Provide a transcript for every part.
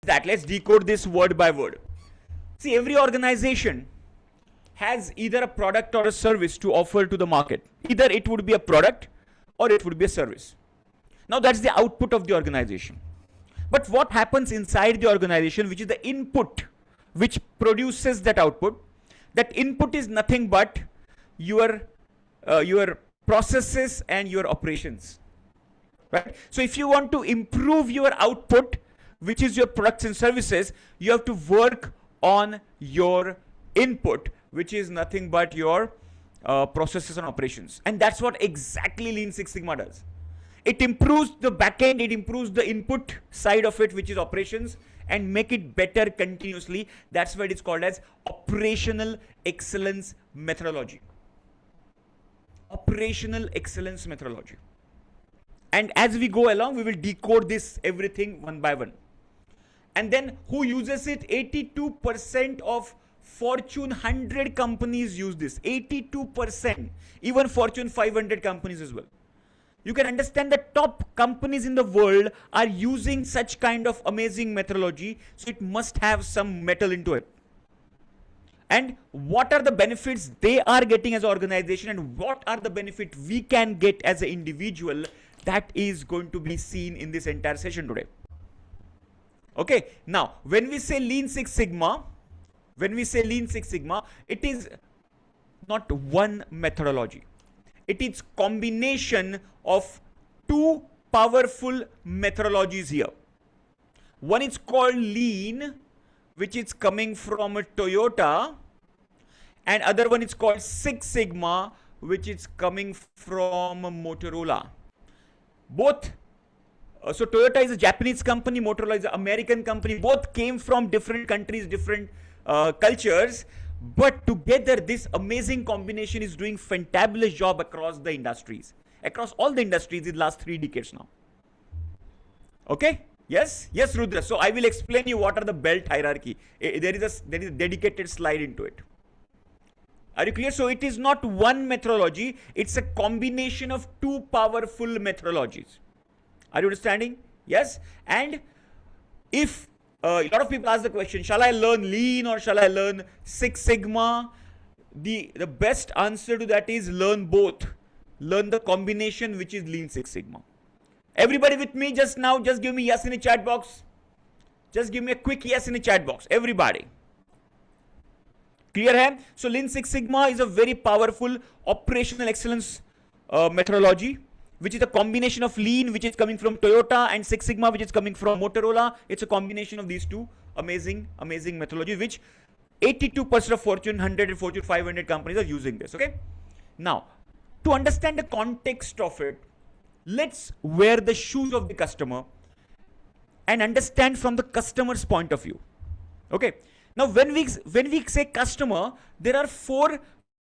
that? Let's decode this word by word. See, every organization has either a product or a service to offer to the market. Either it would be a product or it would be a service. Now that's the output of the organization. But what happens inside the organization, which is the input, which produces that output? That input is nothing but your processes and your operations. Right? So if you want to improve your output, which is your products and services, you have to work on your input, which is nothing but your processes and operations. And that's what exactly Lean Six Sigma does. It improves the backend, it improves the input side of it, which is operations, and make it better continuously. That's why it's called as operational excellence methodology. Operational excellence methodology. And as we go along, we will decode this everything one by one. And then who uses it? 82% of Fortune 100 companies use this. 82%. Even Fortune 500 companies as well. You can understand the top companies in the world are using such kind of amazing methodology. So it must have some metal into it. And what are the benefits they are getting as an organization, and what are the benefits we can get as an individual? That is going to be seen in this entire session today. Okay, now when we say Lean Six Sigma, it is not one methodology. It is combination of two powerful methodologies here. One is called Lean, which is coming from Toyota, and other one is called Six Sigma, which is coming from Motorola. Both, so Toyota is a Japanese company, Motorola is an American company. Both came from different countries, different cultures, but together this amazing combination is doing fantabulous job across the industries, across all the industries in the last 3 decades now. Okay? Yes, Rudra. So I will explain you what are the belt hierarchy. There is a dedicated slide into it. Are you clear? So it is not one methodology, it's a combination of two powerful methodologies. Are you understanding? Yes. And if a lot of people ask the question, shall I learn Lean or shall I learn Six Sigma? The best answer to that is learn both. Learn the combination, which is Lean Six Sigma. Everybody with me just now? Just give me yes in the chat box. Just give me a quick yes in the chat box. Everybody. Clear hai? So Lean Six Sigma is a very powerful operational excellence methodology, which is a combination of Lean, which is coming from Toyota, and Six Sigma, which is coming from Motorola. It's a combination of these two amazing methodology, which 82% of Fortune 100 and Fortune 500 companies are using this. Okay. Now, to understand the context of it, let's wear the shoes of the customer and understand from the customer's point of view. Okay. Now, when we say customer, there are 4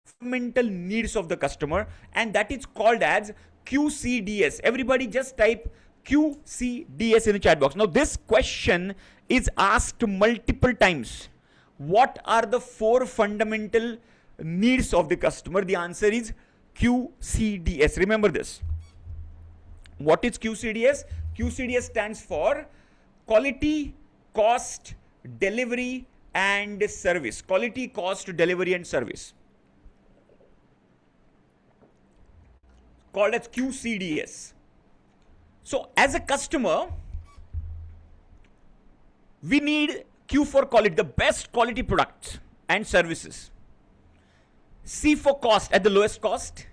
fundamental needs of the customer, and that is called as QCDS. Everybody just type QCDS in the chat box. Now, this question is asked multiple times. What are the 4 fundamental needs of the customer? The answer is QCDS. Remember this. What is QCDS? QCDS stands for quality, cost, delivery, and service. Quality, cost, delivery, and service. Called as QCDS. So as a customer, we need Q for quality, the best quality products and services. C for cost, at the lowest cost.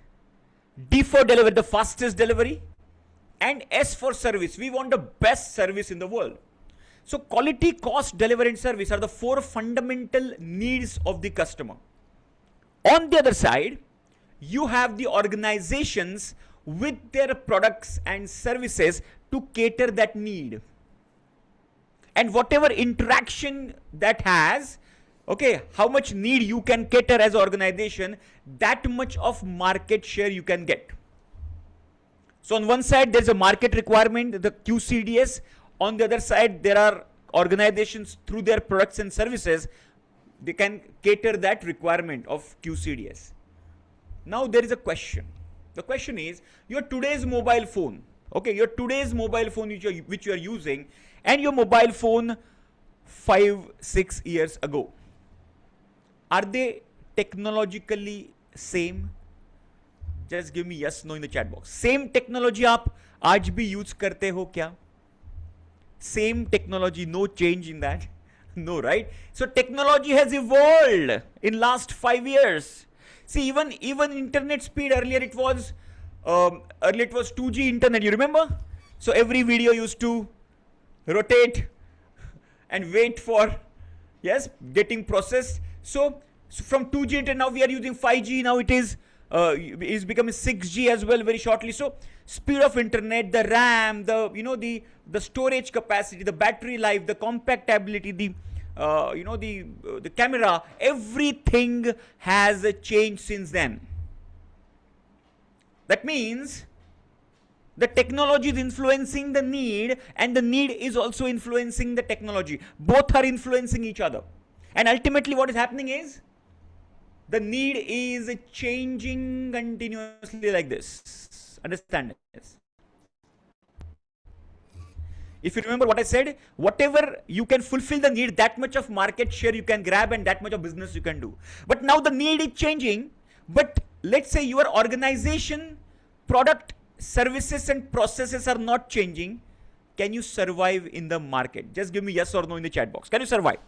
D for delivery, the fastest delivery. And S for service, we want the best service in the world. So quality, cost, delivery, and service are the 4 fundamental needs of the customer. On the other side, you have the organizations with their products and services to cater that need. And whatever interaction that has, okay, how much need you can cater as an organization, that much of market share you can get. So on one side, there's a market requirement, the QCDS. On the other side, there are organizations through their products and services, they can cater that requirement of QCDS. Now there is a question. The question is, your today's mobile phone, okay, your today's mobile phone which you are using, and your mobile phone 5-6 years ago? Are they technologically same? Just give me yes, no in the chat box. Same technology आप आज भी use करते हो क्या? Same technology, no change in that. No, right? So technology has evolved in last 5 years. See, even internet speed, earlier it was 2G internet, you remember? So every video used to rotate and wait for, yes, getting processed. So from 2G internet, now we are using 5G. Now it is becoming 6G as well very shortly. So speed of internet, the RAM, the storage capacity, the battery life, the compactability, the camera, everything has changed since then. That means the technology is influencing the need, and the need is also influencing the technology. Both are influencing each other. And ultimately what is happening is the need is changing continuously like this. Understand this? If you remember what I said, whatever you can fulfill the need, that much of market share you can grab and that much of business you can do. But now the need is changing. But let's say your organization, product, services and processes are not changing. Can you survive in the market? Just give me yes or no in the chat box. Can you survive?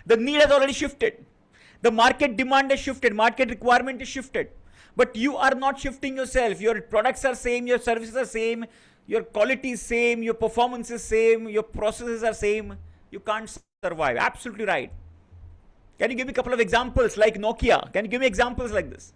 The need has already shifted. The market demand has shifted. Market requirement is shifted. But you are not shifting yourself. Your products are same. Your services are same. Your quality is same. Your performance is same. Your processes are same. You can't survive. Absolutely right. Can you give me a couple of examples like Nokia? Can you give me examples like this?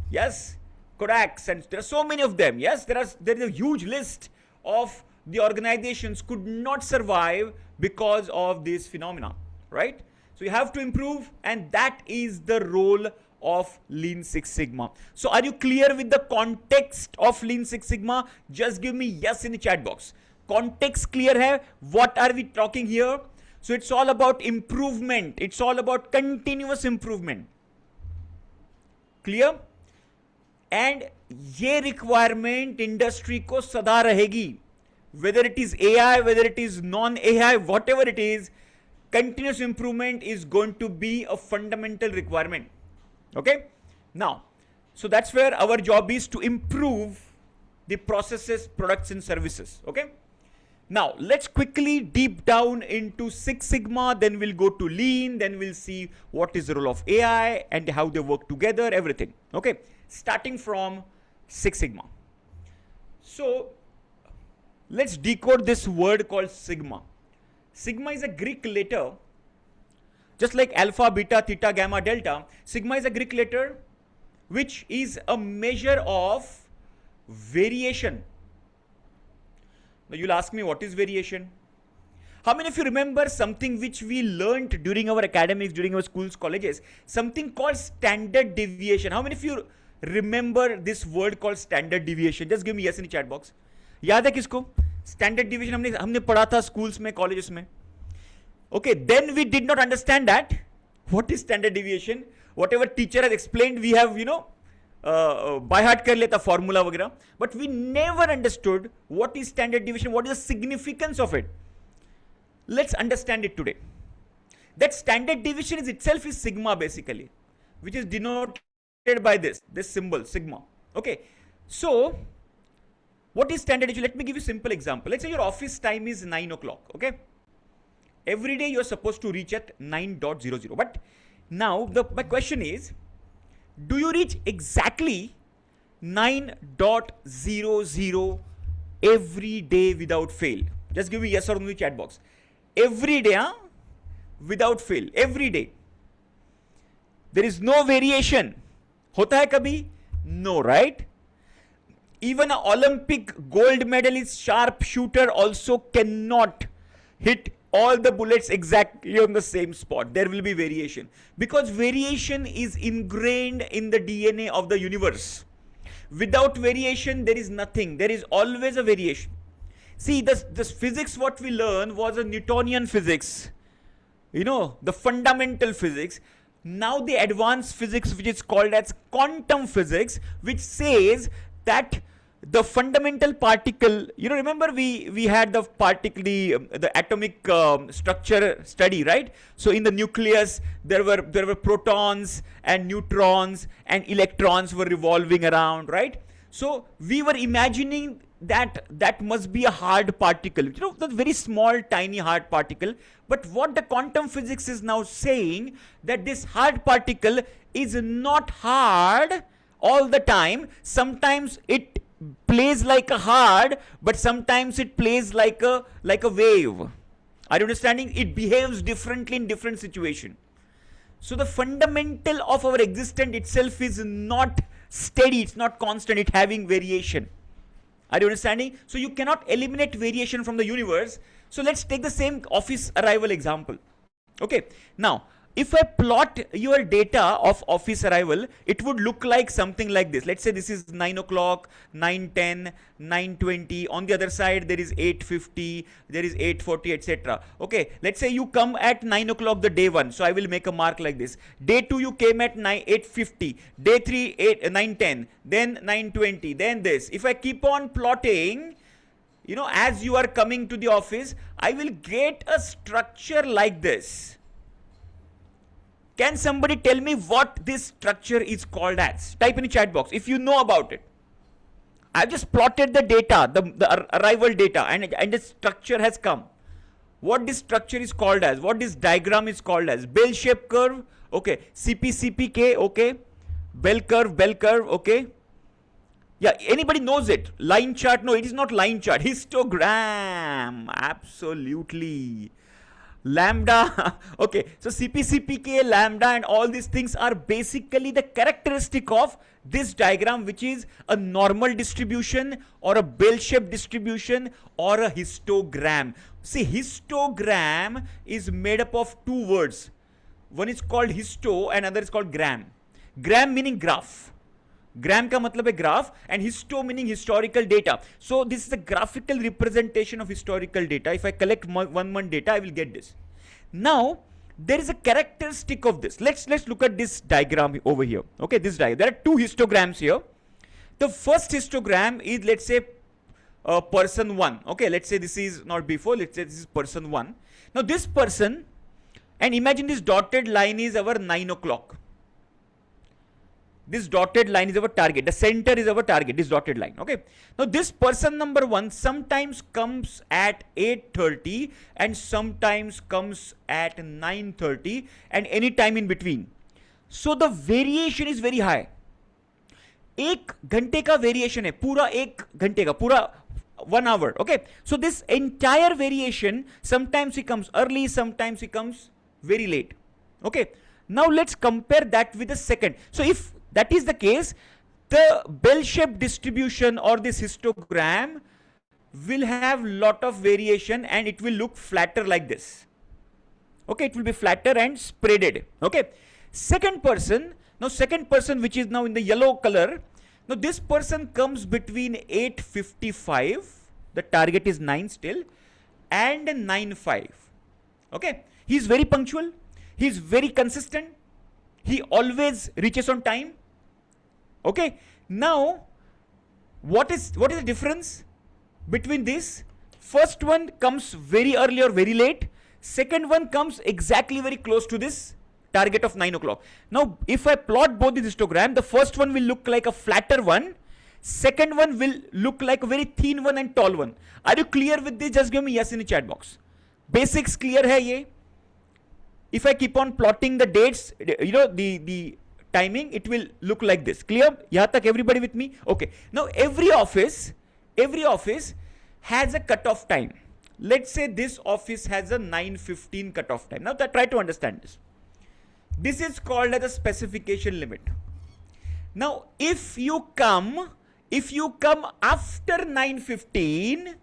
Yes. Kodaks, and there are so many of them. Yes, there is a huge list of the organizations could not survive because of this phenomena, right? So you have to improve, and that is the role of Lean Six Sigma. So are you clear with the context of Lean Six Sigma? Just give me yes in the chat box. Context clear hai? What are we talking here? So it's all about improvement. It's all about continuous improvement. Clear? And ये requirement industry को सदा रहेगी. Whether it is AI, whether it is non-AI, whatever it is, continuous improvement is going to be a fundamental requirement. Okay? Now, so that's where our job is to improve the processes, products and services. Okay? Now, let's quickly deep down into Six Sigma, then we'll go to Lean, then we'll see what is the role of AI and how they work together, everything. Okay? Starting from Six Sigma. So let's decode this word called Sigma. Sigma is a Greek letter, just like Alpha, Beta, Theta, Gamma, Delta. Sigma is a Greek letter which is a measure of variation. Now you'll ask me, what is variation? How many of you remember something which we learned during our academics, during our schools, colleges, something called standard deviation? How many of you remember this word called standard deviation? Just give me yes in the chat box. याद है किसको? Standard deviation हमने पढ़ा था schools में, colleges में. Okay, then we did not understand that. What is standard deviation? Whatever teacher has explained, we have, by heart कर लेता formula वगैरह. But we never understood what is standard deviation, what is the significance of it. Let's understand it today. That standard deviation is itself is sigma basically, which is denoted by this symbol sigma. Okay, so what is standard deviation? Let me give you a simple example. Let's say your office time is 9 o'clock. Okay, every day you are supposed to reach at 9:00. But now my question is, do you reach exactly 9:00 every day without fail? Just give me yes or no in the chat box. Every day, without fail, every day. There is no variation. होता है कभी? No, right? Even an Olympic gold medalist sharpshooter also cannot hit all the bullets exactly on the same spot. There will be variation, because variation is ingrained in the DNA of the universe. Without variation, there is nothing. There is always a variation. See, this physics what we learned was a Newtonian physics, the fundamental physics. Now the advanced physics, which is called as quantum physics, which says that the fundamental particle, remember we had the particle, the atomic structure study, right? So in the nucleus there were protons and neutrons and electrons were revolving around, right? So we were imagining that must be a hard particle, the very small tiny hard particle. But what the quantum physics is now saying, that this hard particle is not hard all the time. Sometimes it plays like a hard, but sometimes it plays like a wave. Are you understanding? It behaves differently in different situation. So the fundamental of our existence itself is not steady, it's not constant, it's having variation. Are you understanding? So you cannot eliminate variation from the universe. So let's take the same office arrival example. Okay, now if I plot your data of office arrival, it would look like something like this. Let's say this is 9 o'clock, 9:10, 9:20. On the other side, there is 8:50, there is 8:40, etc. Okay, let's say you come at 9 o'clock the day 1. So I will make a mark like this. Day 2, you came at 8:50. Day 3, 9:10. Then 9:20. Then this. If I keep on plotting, as you are coming to the office, I will get a structure like this. Can somebody tell me what this structure is called as? Type in the chat box if you know about it. I've just plotted the data, the arrival data, and the structure has come. What this structure is called as, what this diagram is called as. Bell-shaped curve, okay. CP, okay. Bell curve, okay. Yeah, anybody knows it? Line chart? No, it is not line chart. Histogram, absolutely. Lambda, okay, so CP, lambda, and all these things are basically the characteristic of this diagram, which is a normal distribution or a bell-shaped distribution or a histogram. See, histogram is made up of two words. One is called histo and another is called gram. Gram meaning graph. Gram का मतलब है graph, and histo meaning historical data. So this is a graphical representation of historical data. If I collect 1 month data, I will get this. Now there is a characteristic of this. Let's look at this diagram over here. Okay, this diagram. There are two histograms here. The first histogram is, let's say, person 1. Okay, let's say this is not before. Let's say this is person 1. Now this person, and imagine this dotted line is our 9 o'clock. This dotted line is our target. The center is our target, this dotted line. Okay. Now this person number 1 sometimes comes at 8:30 and sometimes comes at 9:30 and any time in between. So the variation is very high. 1 घंटे का variation है, पूरा 1 घंटे का, पूरा 1 hour. Okay. So this entire variation, sometimes he comes early, sometimes he comes very late. Okay. Now let's compare that with the second. So if that is the case, the bell-shaped distribution or this histogram will have lot of variation and it will look flatter like this. Okay, it will be flatter and spreaded. Okay, second person which is now in the yellow color. Now this person comes between 8:55, the target is 9 still, and 9:05. Okay, he is very punctual, he is very consistent, he always reaches on time. Okay, now what is the difference between this? First one comes very early or very late. Second one comes exactly very close to this target of 9 o'clock. Now if I plot both the histogram, the first one will look like a flatter one. Second one will look like a very thin one and tall one. Are you clear with this? Just give me yes in the chat box. Basics clear hai ye? If I keep on plotting the dates, the timing, it will look like this. Clear? Yahan tak everybody with me? Okay. Now every office has a cutoff time. Let's say this office has a 9:15 cutoff time. Now try to understand this. This is called as a specification limit. Now if you come after 9:15,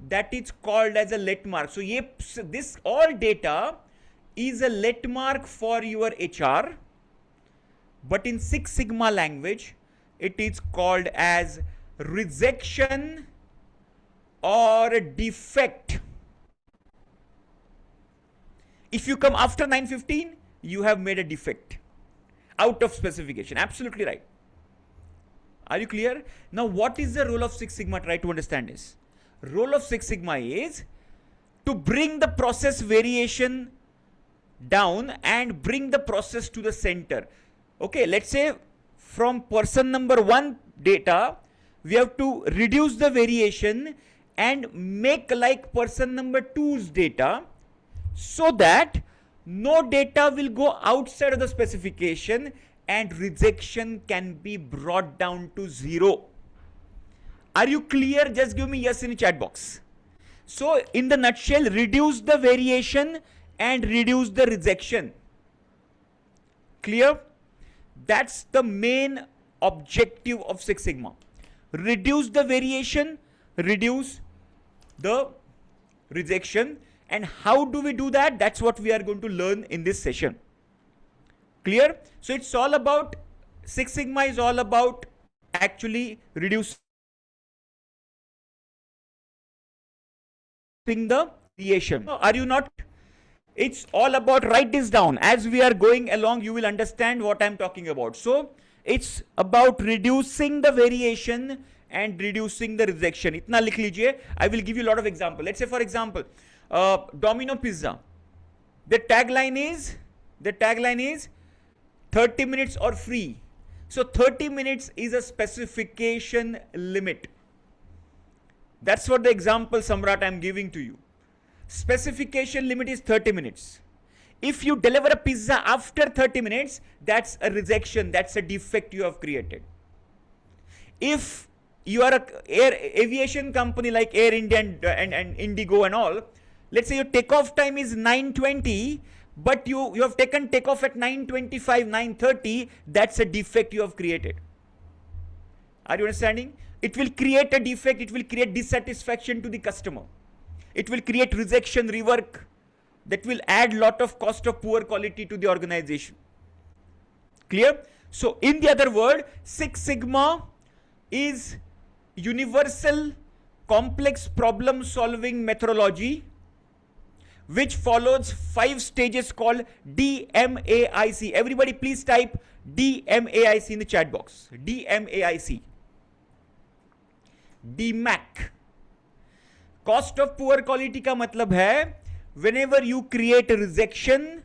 that is called as a let mark. So this all data is a let mark for your HR, but in Six Sigma language, it is called as rejection or defect. If you come after 9:15, you have made a defect out of specification. Absolutely right. Are you clear? Now, what is the role of Six Sigma? Try to understand this. Role of Six Sigma is to bring the process variation down and bring the process to the center. Okay, let's say from person number 1 data, we have to reduce the variation and make like person number 2's data, so that no data will go outside of the specification and rejection can be brought down to 0. Are you clear? Just give me yes in the chat box. So in the nutshell, reduce the variation and reduce the rejection. Clear? That's the main objective of Six Sigma. Reduce the variation, reduce the rejection. And how do we do that? That's what we are going to learn in this session. Clear? So it's all about, Six Sigma is all about actually reducing the variation. Are you not? It's all about, write this down. As we are going along, you will understand what I'm talking about. So it's about reducing the variation and reducing the rejection. Itna likh lijiye. I will give you a lot of examples. Let's say, for example, Domino Pizza. The tagline is 30 minutes or free. So 30 minutes is a specification limit. That's what the example, Samrat, I'm giving to you. Specification limit is 30 minutes. If you deliver a pizza after 30 minutes, that's a rejection. That's a defect you have created. If you are a aviation company like Air India and Indigo and all, let's say your takeoff time is 9:20, but you have taken takeoff at 9:25, 9:30, that's a defect you have created. Are you understanding? It will create a defect, it will create dissatisfaction to the customer. It will create rejection, rework, that will add lot of cost of poor quality to the organization. Clear? So in the other word, Six Sigma is universal complex problem solving methodology which follows 5 stages called DMAIC. Everybody please type DMAIC in the chat box. DMAIC. DMAC. Cost of poor quality का मतलब है whenever you create a rejection.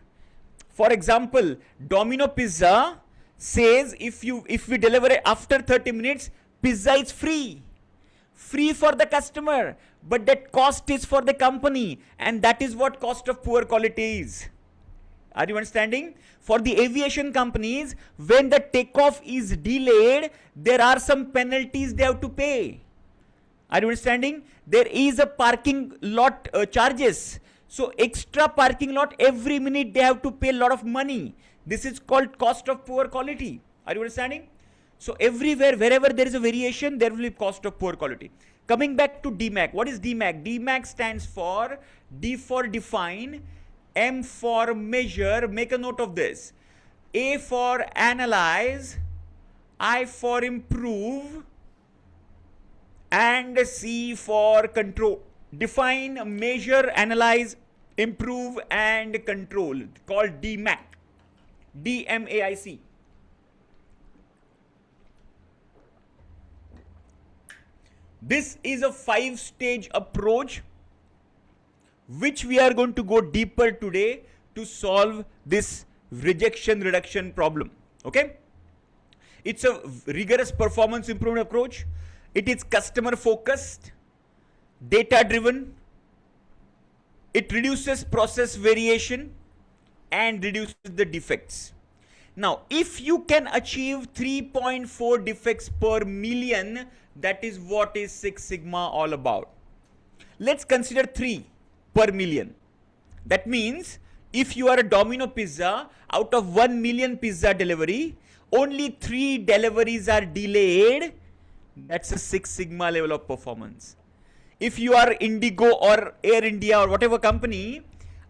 For example, Domino Pizza says if we deliver it after 30 minutes, pizza is free for the customer, but that cost is for the company, and that is what cost of poor quality is. Are you understanding? For the aviation companies, when the takeoff is delayed, there are some penalties they have to pay. Are you understanding? There is a parking lot charges. So extra parking lot, every minute they have to pay a lot of money. This is called cost of poor quality. Are you understanding? So everywhere, wherever there is a variation, there will be cost of poor quality. Coming back to DMAC. What is DMAC? DMAC stands for D for define, M for measure. Make a note of this. A for analyze, I for improve, and C for control. Define, measure, analyze, improve, and control. Called DMAC. DMAIC. This is a 5-stage approach which we are going to go deeper today to solve this rejection reduction problem. Okay? It's a rigorous performance improvement approach. It is customer focused, data driven. It reduces process variation and reduces the defects. Now, if you can achieve 3.4 defects per million, that is what is Six Sigma all about. Let's consider 3 per million. That means if you are a Domino Pizza, out of 1 million pizza delivery, only 3 deliveries are delayed. That's a Six Sigma level of performance. If you are Indigo or Air India or whatever company,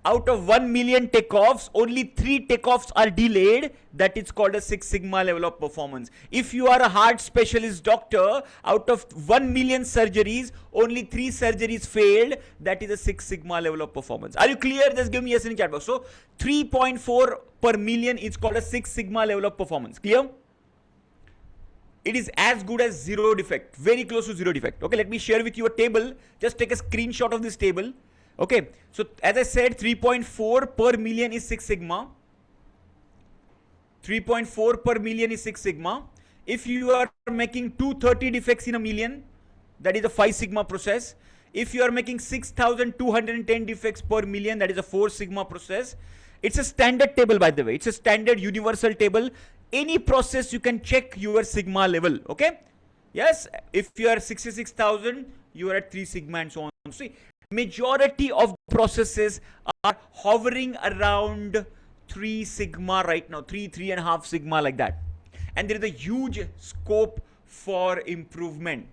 out of 1 million takeoffs, only 3 takeoffs are delayed. That is called a Six Sigma level of performance. If you are a heart specialist doctor, out of 1 million surgeries, only 3 surgeries failed. That is a Six Sigma level of performance. Are you clear? Just give me yes in the chat box. So 3.4 per million is called a Six Sigma level of performance. Clear? it is as good as zero defect, very close to zero defect. Okay, let me share with you a table. Just take a screenshot of this table. Okay, so as I said, 3.4 per million is 6 sigma. 3.4 per million is 6 sigma. If you are making 230 defects in a million, that is a 5 sigma process. If you are making 6,210 defects per million, that is a 4 sigma process. It's a standard table, by the way. It's a standard universal table. Any process you can check your sigma level. Okay, yes, if you are 66,000, you are at 3 sigma and so on. See, majority of processes are hovering around 3 sigma right now, 3.5 sigma, like that. And there is a huge scope for improvement.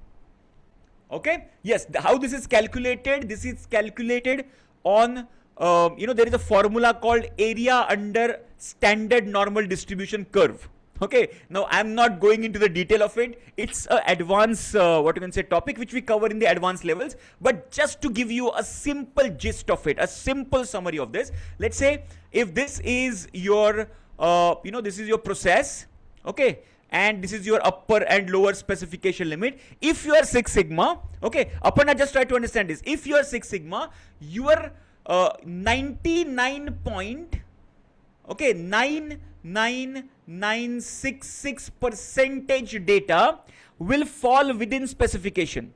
Okay, yes, how this is calculated? This is calculated on there is a formula called area under standard normal distribution curve. Okay, now I'm not going into the detail of it. It's a advanced topic which we cover in the advanced levels, but just to give you a simple gist of it, a simple summary of this. Let's say if this is your this is your process, okay, and this is your upper and lower specification limit. If you are 6 sigma, okay, Aparna, just try to understand this. If you are 6 sigma, your 99966% data will fall within specification.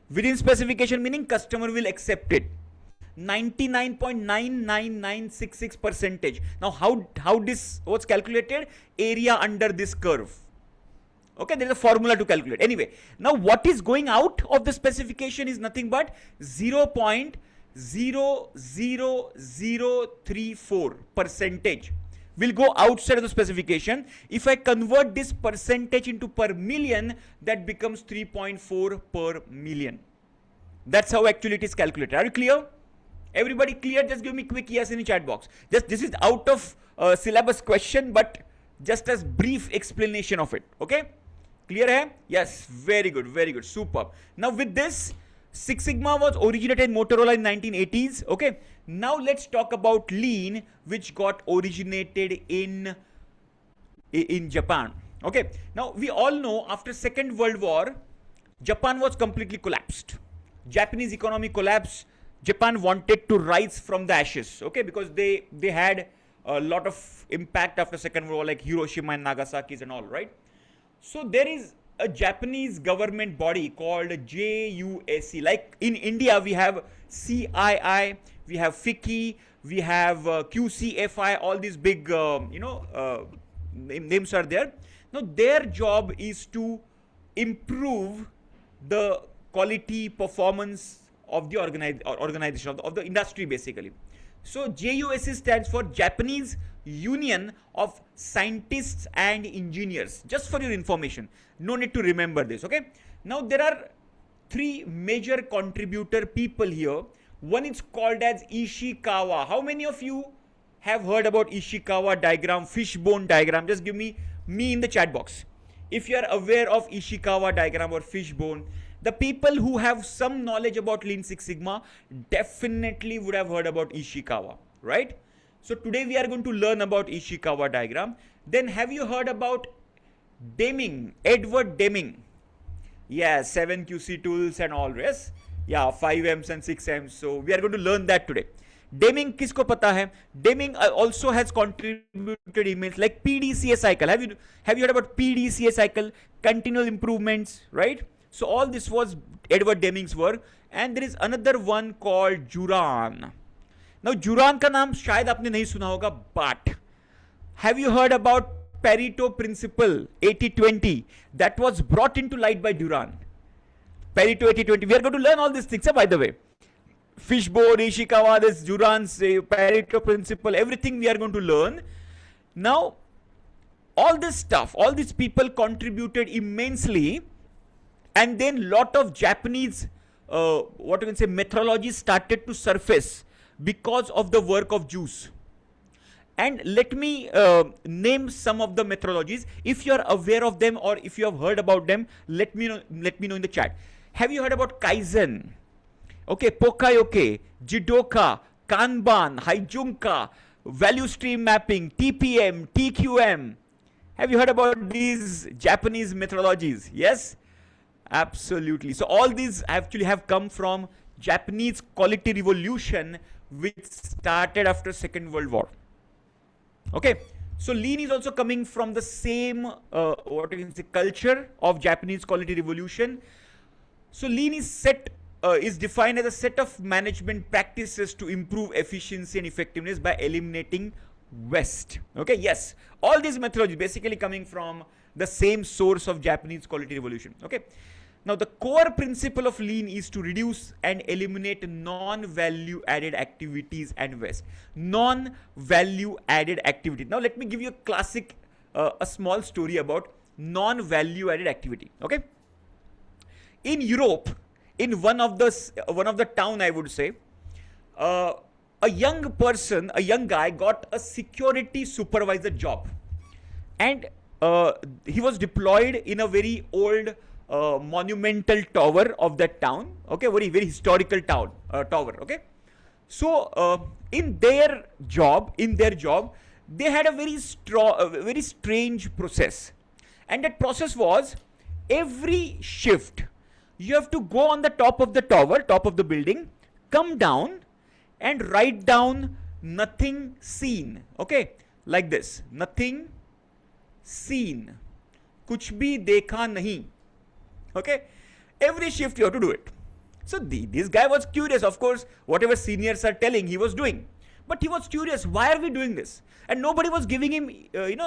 Within specification meaning customer will accept it. 99.99966%. Now how this was calculated? Area under this curve. Okay, there is a formula to calculate. Anyway, now what is going out of the specification is nothing but 0.00034% will go outside of the specification. If I convert this percentage into per million, that becomes 3.4 per million. That's how actually it is calculated. Are you clear? Everybody clear? Just give me quick yes in the chat box. Just this is out of syllabus question, but just as brief explanation of it. Okay, clear hai? Yes, very good, superb. Now with this, Six Sigma was originated in Motorola in 1980s. Okay, now let's talk about Lean, which got originated in Japan. Okay, now we all know after Second World War, Japan was completely collapsed. Japanese economy collapsed. Japan wanted to rise from the ashes. Okay, because they had a lot of impact after Second World War, like Hiroshima and Nagasaki's and all, right? So there is a Japanese government body called JUSC. Like in India, we have CII, we have FICCI, we have QCFI, all these big, names are there. Now, their job is to improve the quality performance of the organization, of the industry, basically. So, JUSC stands for Japanese Union of Scientists and Engineers. Just for your information, no need to remember this. Okay, now there are 3 major contributor people here. One is called as Ishikawa. How many of you have heard about Ishikawa diagram, fishbone diagram? Just give me in the chat box if you are aware of Ishikawa diagram or fishbone. The people who have some knowledge about Lean Six Sigma definitely would have heard about Ishikawa, right? So today we are going to learn about Ishikawa diagram. Then have you heard about Deming, Edward Deming? Yeah, 7 QC tools and all rest. Yeah, 5Ms and 6Ms. So we are going to learn that today. Deming kisko pata hai? Deming also has contributed emails like PDCA cycle. Have you heard about PDCA cycle? Continual improvements, right? So all this was Edward Deming's work. And there is another one called Juran. Now Juran का नाम शायद आपने नहीं सुना होगा, but have you heard about Pareto principle 80-20 that was brought into light by Juran? Pareto 80-20. We are going to learn all these things, by the way. Fishbone, Ishikawa, this Juran's Pareto principle, everything we are going to learn. Now, all this stuff, all these people contributed immensely, and then lot of Japanese, methodologies started to surface because of the work of Juice. And let me name some of the methodologies. If you are aware of them or if you have heard about them, let me know in the chat. Have you heard about Kaizen? Okay, Pokayoke, Jidoka, Kanban, Haijunka, value stream mapping, TPM, TQM, Have you heard about these Japanese methodologies? Yes, absolutely. So all these actually have come from Japanese quality revolution, which started after Second World War. Okay, so lean is also coming from the same what you can say culture of Japanese quality revolution. So lean is defined as a set of management practices to improve efficiency and effectiveness by eliminating waste. Okay, yes, all these methodologies basically coming from the same source of Japanese quality revolution. Okay, now the core principle of lean is to reduce and eliminate non-value added activities and waste. Non-value added activity. Now let me give you a classic, a small story about non-value added activity. Okay, in Europe, in one of the town, I would say, a young guy got a security supervisor job, and he was deployed in a very old monumental tower of that town. Okay, very historical tower. Okay, so in their job, they had a very strange process, and that process was every shift you have to go on the top of the tower, top of the building, come down and write down nothing seen. Okay, like this, nothing seen, kuch bhi dekha nahi. Okay, every shift you have to do it. So this guy was curious. Of course, whatever seniors are telling, he was doing, but he was curious, why are we doing this? And nobody was giving him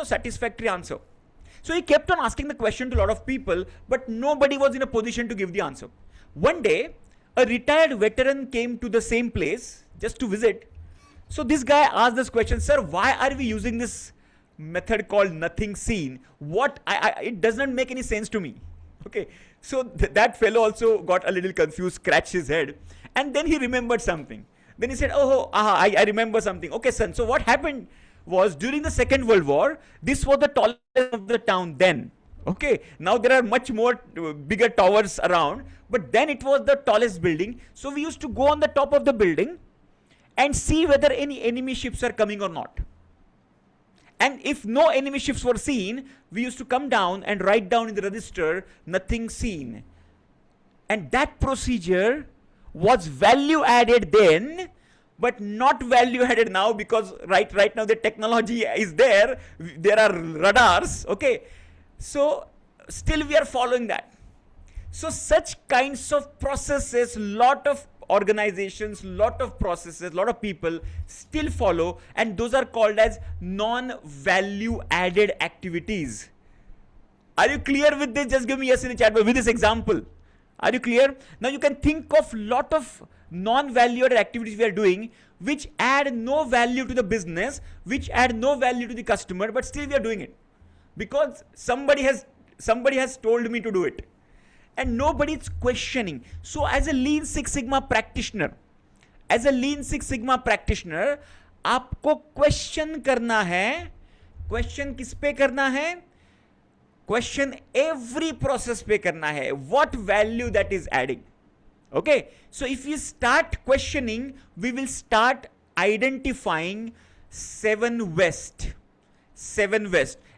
satisfactory answer. So he kept on asking the question to a lot of people, but nobody was in a position to give the answer. One day, a retired veteran came to the same place just to visit. So this guy asked this question, sir, why are we using this method called nothing seen? It does not make any sense to me. Okay, so that fellow also got a little confused, scratched his head, and then he remembered something. Then he said, I remember something. Okay, son, so what happened was during the Second World War, this was the tallest of the town then. Okay, now there are much more bigger towers around, but then it was the tallest building. So we used to go on the top of the building and see whether any enemy ships are coming or not. And if no enemy ships were seen, we used to come down and write down in the register, nothing seen. And that procedure was value added then, but not value added now, because right now the technology is there are radars. Okay, so still we are following that. So such kinds of processes, lot of organizations, lot of processes, lot of people still follow, and those are called as non-value added activities. Are you clear with this? Just give me yes in the chat with this example. Are you clear? Now you can think of lot of non-value added activities we are doing, which add no value to the business, which add no value to the customer, but still we are doing it because somebody has told me to do it, and nobody is questioning. So as a Lean Six Sigma practitioner, आपको question करना है. Question किस पे करना है? Question every process पे करना है. What value that is adding? Okay, so if you start questioning, we will start identifying seven West,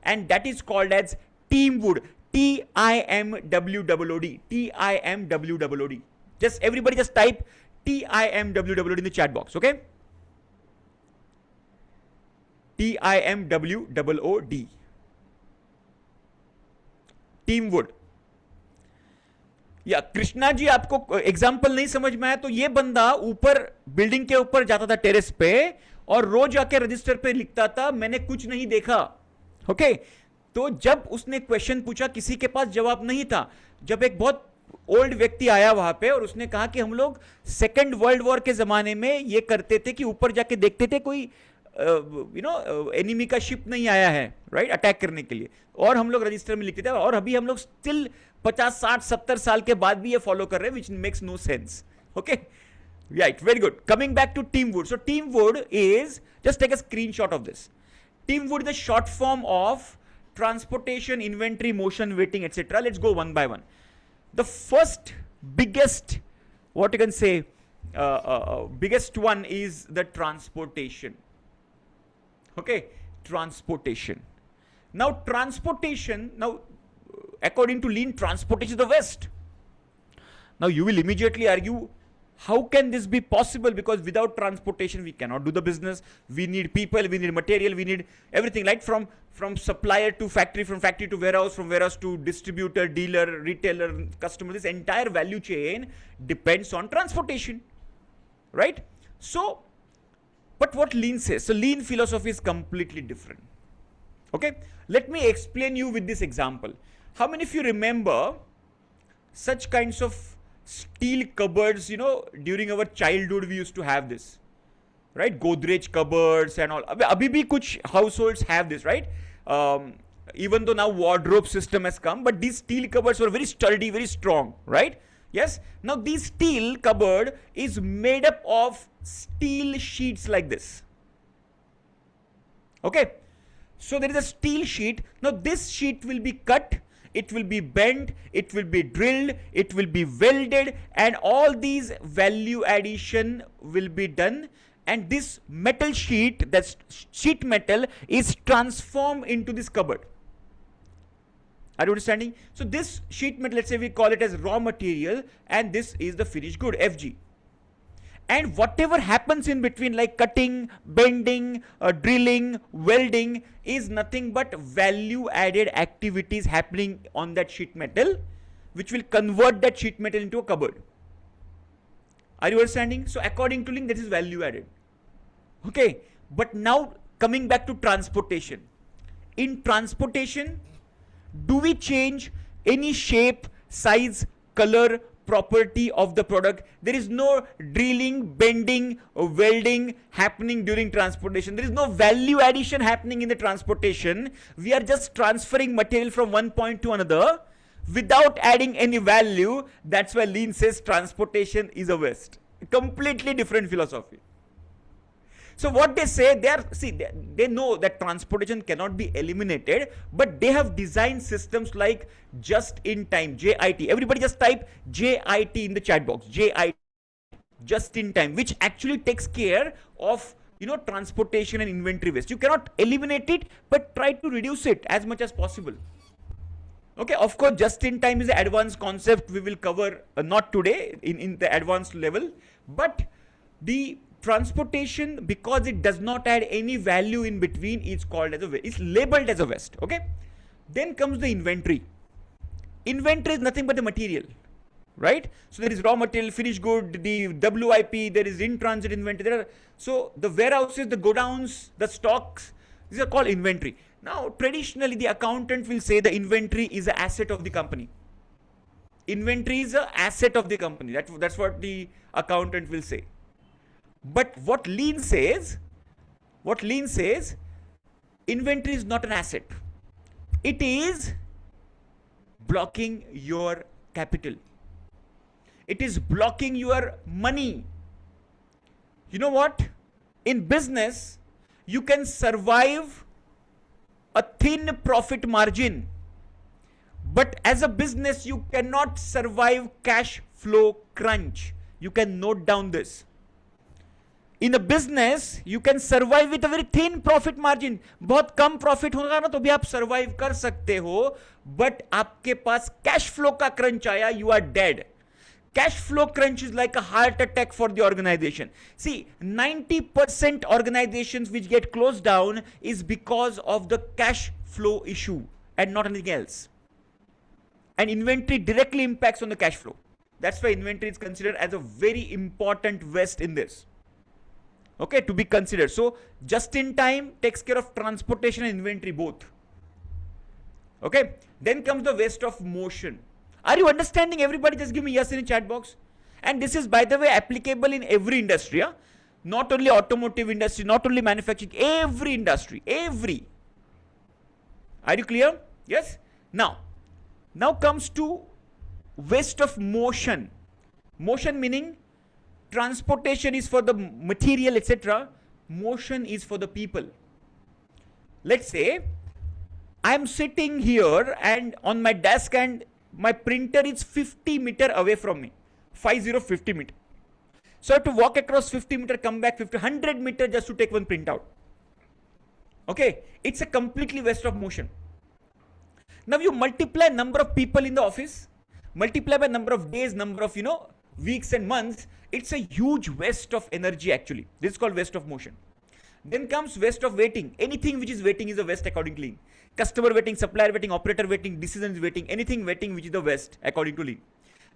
and that is called as Teamwood. TIMWOOD. TIMWOOD. Just everybody just type TIMWOOD in the chat box. Okay, TIMWOOD. Teamwood. या कृष्णा जी, आपको example नहीं समझ में आया तो ये बंदा ऊपर बिल्डिंग के ऊपर जाता था टेरेस पे और रोज आके रजिस्टर पे लिखता था मैंने कुछ नहीं देखा. ओके, तो जब उसने क्वेश्चन पूछा किसी के पास जवाब नहीं था. जब एक बहुत ओल्ड व्यक्ति आया वहां पे और उसने कहा कि हम लोग सेकेंड वर्ल्ड वॉर के जमाने में ये करते थे कि ऊपर जाके देखते थे कोई एनिमी का शिप नहीं आया है, राइट, अटैक करने के लिए, और हम लोग रजिस्टर में लिखते थे, और अभी हम लोग स्टिल 50, 60, 70 साल के बाद भी ये फॉलो कर रहे हैं, which makes no sense. Okay, right, very good. Coming back to Teamwood. So Teamwood is, just take a screenshot of this. Teamwood is the short form of transportation, inventory, motion, waiting, etc. Let's go one by one. The first biggest, what you can say, biggest one is the transportation. Okay, transportation. Now transportation, now according to lean, transportation is the West. Now you will immediately argue, how can this be possible? Because without transportation, we cannot do the business. We need people, we need material, we need everything, like from supplier to factory, from factory to warehouse, from warehouse to distributor, dealer, retailer, customer. This entire value chain depends on transportation, right? So, but what lean says, so lean philosophy is completely different. Okay, let me explain you with this example. How many of you remember such kinds of steel cupboards, during our childhood we used to have this, right? Godrej cupboards and all. Abhi bhi kuch households have this, right? Even though now wardrobe system has come, but these steel cupboards were very sturdy, very strong, right? Yes. Now this steel cupboard is made up of steel sheets like this. Okay. So there is a steel sheet. Now this sheet will be cut, it will be bent, it will be drilled, it will be welded, and all these value addition will be done. And this metal sheet, that sheet metal, is transformed into this cupboard. Are you understanding? So this sheet metal, let's say we call it as raw material, and this is the finished good, FG. And whatever happens in between, like cutting, bending, drilling, welding, is nothing but value added activities happening on that sheet metal, which will convert that sheet metal into a cupboard. Are you understanding? So according to Lean, that is value added. Okay, but now coming back to transportation. In transportation, do we change any shape, size, color, property of the product? There is no drilling, bending, welding happening during transportation. There is no value addition happening in the transportation. We are just transferring material from one point to another without adding any value. That's why Lean says transportation is a waste. Completely different philosophy. So what they say, they know that transportation cannot be eliminated, but they have designed systems like just in time, JIT. Everybody just type JIT in the chat box, JIT, just in time, which actually takes care of, transportation and inventory waste. You cannot eliminate it, but try to reduce it as much as possible. Okay, of course, just in time is an advanced concept we will cover not today in the advanced level, but the transportation, because it does not add any value in between, is called as a waste. It's labeled as a waste. Okay. Then comes the inventory. Inventory is nothing but the material, right? So there is raw material, finished good, the WIP, there is in transit inventory. So the warehouses, the godowns, the stocks, these are called inventory. Now traditionally the accountant will say the inventory is an asset of the company. Inventory is an asset of the company. That's what the accountant will say. But what Lean says, inventory is not an asset. It is blocking your capital. It is blocking your money. You know what? In business, you can survive a thin profit margin. But as a business, you cannot survive cash flow crunch. You can note down this. In a business, you can survive with a very thin profit margin. बहुत कम profit होगा ना तो भी आप survive कर सकते हो, but आपके पास cash flow का crunch आया, you are dead. Cash flow crunch is like a heart attack for the organization. See, 90% organizations which get closed down is because of the cash flow issue and not anything else. And inventory directly impacts on the cash flow. That's why inventory is considered as a very important waste in this. Okay, to be considered. So just in time takes care of transportation and inventory both. Okay, then comes the waste of motion. Are you understanding? Everybody just give me yes in the chat box. And this is, by the way, applicable in every industry. Huh? Not only automotive industry, not only manufacturing, every industry, every. Are you clear? Yes. Now comes to waste of motion. Motion meaning transportation is for the material, etc. Motion is for the people. Let's say I am sitting here and on my desk and my printer is 50 meter away from me. 50 meter. So I have to walk across 50 meter, come back 100 meter just to take one printout. Okay, it's a completely waste of motion. Now you multiply number of people in the office, multiply by number of days, number of, weeks and months. It's a huge waste of energy actually. This is called waste of motion. Then comes waste of waiting. Anything which is waiting is a waste according to Lean. Customer waiting, supplier waiting, operator waiting, decisions waiting, anything waiting which is the waste according to Lean.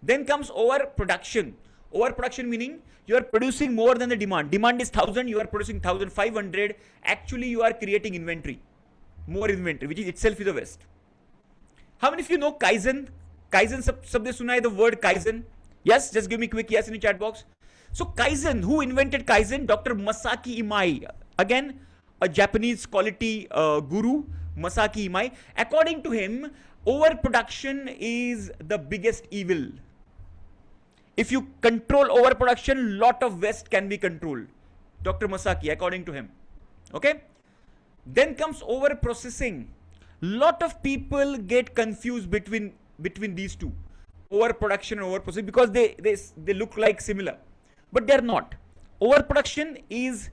Then comes overproduction. Overproduction meaning you are producing more than the demand. Demand is 1000, you are producing 1500. Actually you are creating inventory. More inventory, which is itself is a waste. How many of you know Kaizen? Kaizen, sabde suna hai the word Kaizen? Yes, just give me quick yes in the chat box. So Kaizen, who invented Kaizen? Dr. Masaki Imai. Again, a Japanese quality guru, Masaki Imai. According to him, overproduction is the biggest evil. If you control overproduction, lot of waste can be controlled. Dr. Masaki, according to him. Okay? Then comes overprocessing. Lot of people get confused between these two, overproduction and overprocessing, because they look like similar, but they are not. Overproduction is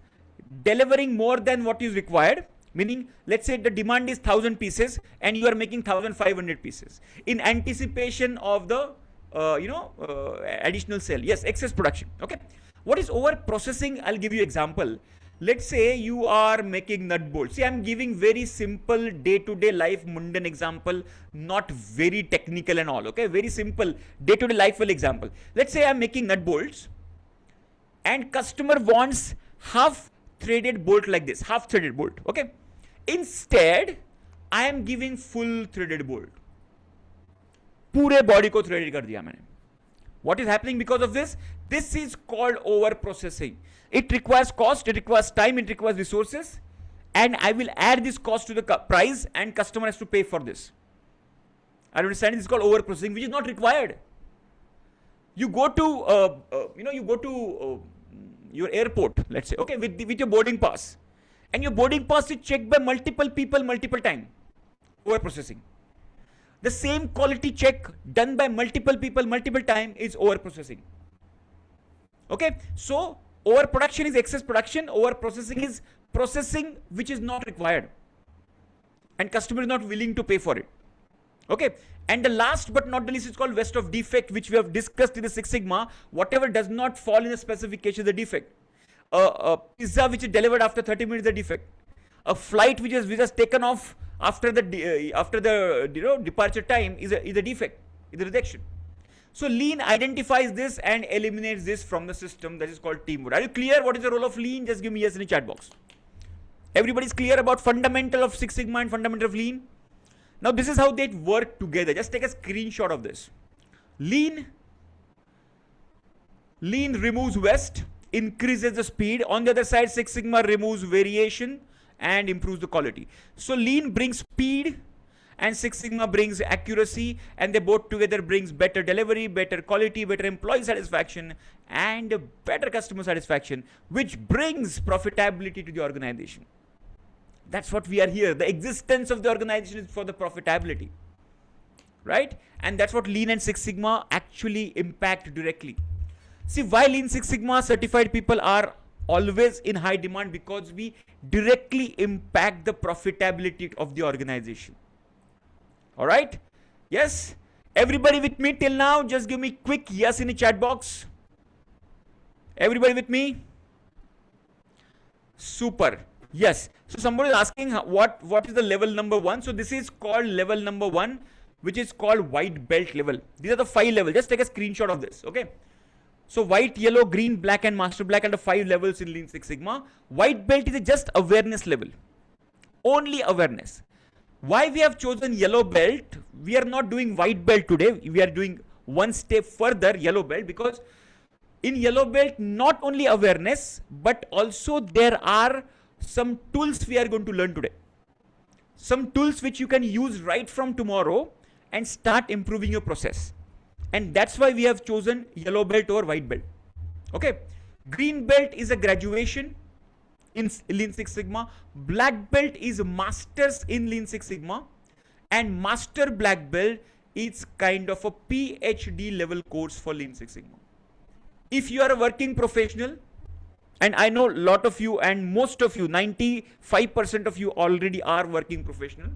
delivering more than what is required, meaning let's say the demand is 1000 pieces and you are making 1500 pieces in anticipation of the additional sale. Yes, excess production. Okay, what is overprocessing? I'll give you example. Let's say you are making nut bolts. See, I'm giving very simple day-to-day life mundane example, not very technical and all. Okay, very simple day-to-day life example. Let's say I'm making nut bolts and customer wants half threaded bolt like this, half threaded bolt. Okay, instead I am giving full threaded bolt. पूरे body को threaded कर दिया मैंने. What is happening because of this? This is called over processing. It requires cost, it requires time, it requires resources, and I will add this cost to the price and customer has to pay for this. I understand this is called over processing, which is not required. You go to your airport, let's say, okay, with your boarding pass, and your boarding pass is checked by multiple people multiple time. Over processing. The same quality check done by multiple people multiple time is over processing. Okay, so overproduction is excess production, over processing is processing which is not required and customer is not willing to pay for it. Okay, and the last but not the least is called waste of defect, which we have discussed in the Six Sigma. Whatever does not fall in the specification is a defect. A pizza which is delivered after 30 minutes is a defect. A flight which is taken off after the departure time is a defect, is a rejection. So Lean identifies this and eliminates this from the system. That is called teamwork. Are you clear what is the role of Lean? Just give me yes in the chat box. Everybody's clear about fundamental of Six Sigma and fundamental of Lean? Now this is how they work together. Just take a screenshot of this. Lean removes waste, increases the speed. On the other side, Six Sigma removes variation and improves the quality. So Lean brings speed and Six Sigma brings accuracy, and they both together brings better delivery, better quality, better employee satisfaction and better customer satisfaction, which brings profitability to the organization. That's what we are here. The existence of the organization is for the profitability, right? And that's what Lean and Six Sigma actually impact directly. See, why Lean Six Sigma certified people are always in high demand? Because we directly impact the profitability of the organization. All right? Yes? Everybody with me till now? Just give me quick yes in the chat box. Everybody with me? Super. Yes. So somebody is asking what is the level number 1. So this is called level number 1, which is called white belt level. These are the 5 levels. Just take a screenshot of this. Okay. So white, yellow, green, black and master black are the 5 levels in Lean Six Sigma. White belt is just awareness level. Only awareness. Why we have chosen yellow belt? We are not doing white belt today. We are doing one step further, yellow belt, because in yellow belt, not only awareness, but also there are some tools we are going to learn today. Some tools which you can use right from tomorrow and start improving your process. And that's why we have chosen yellow belt or white belt. Okay. Green belt is a graduation in Lean Six Sigma. Black belt is masters in Lean Six Sigma, and master black belt is kind of a PhD level course for Lean Six Sigma. If you are a working professional, and I know a lot of you and most of you, 95% of you already are working professional.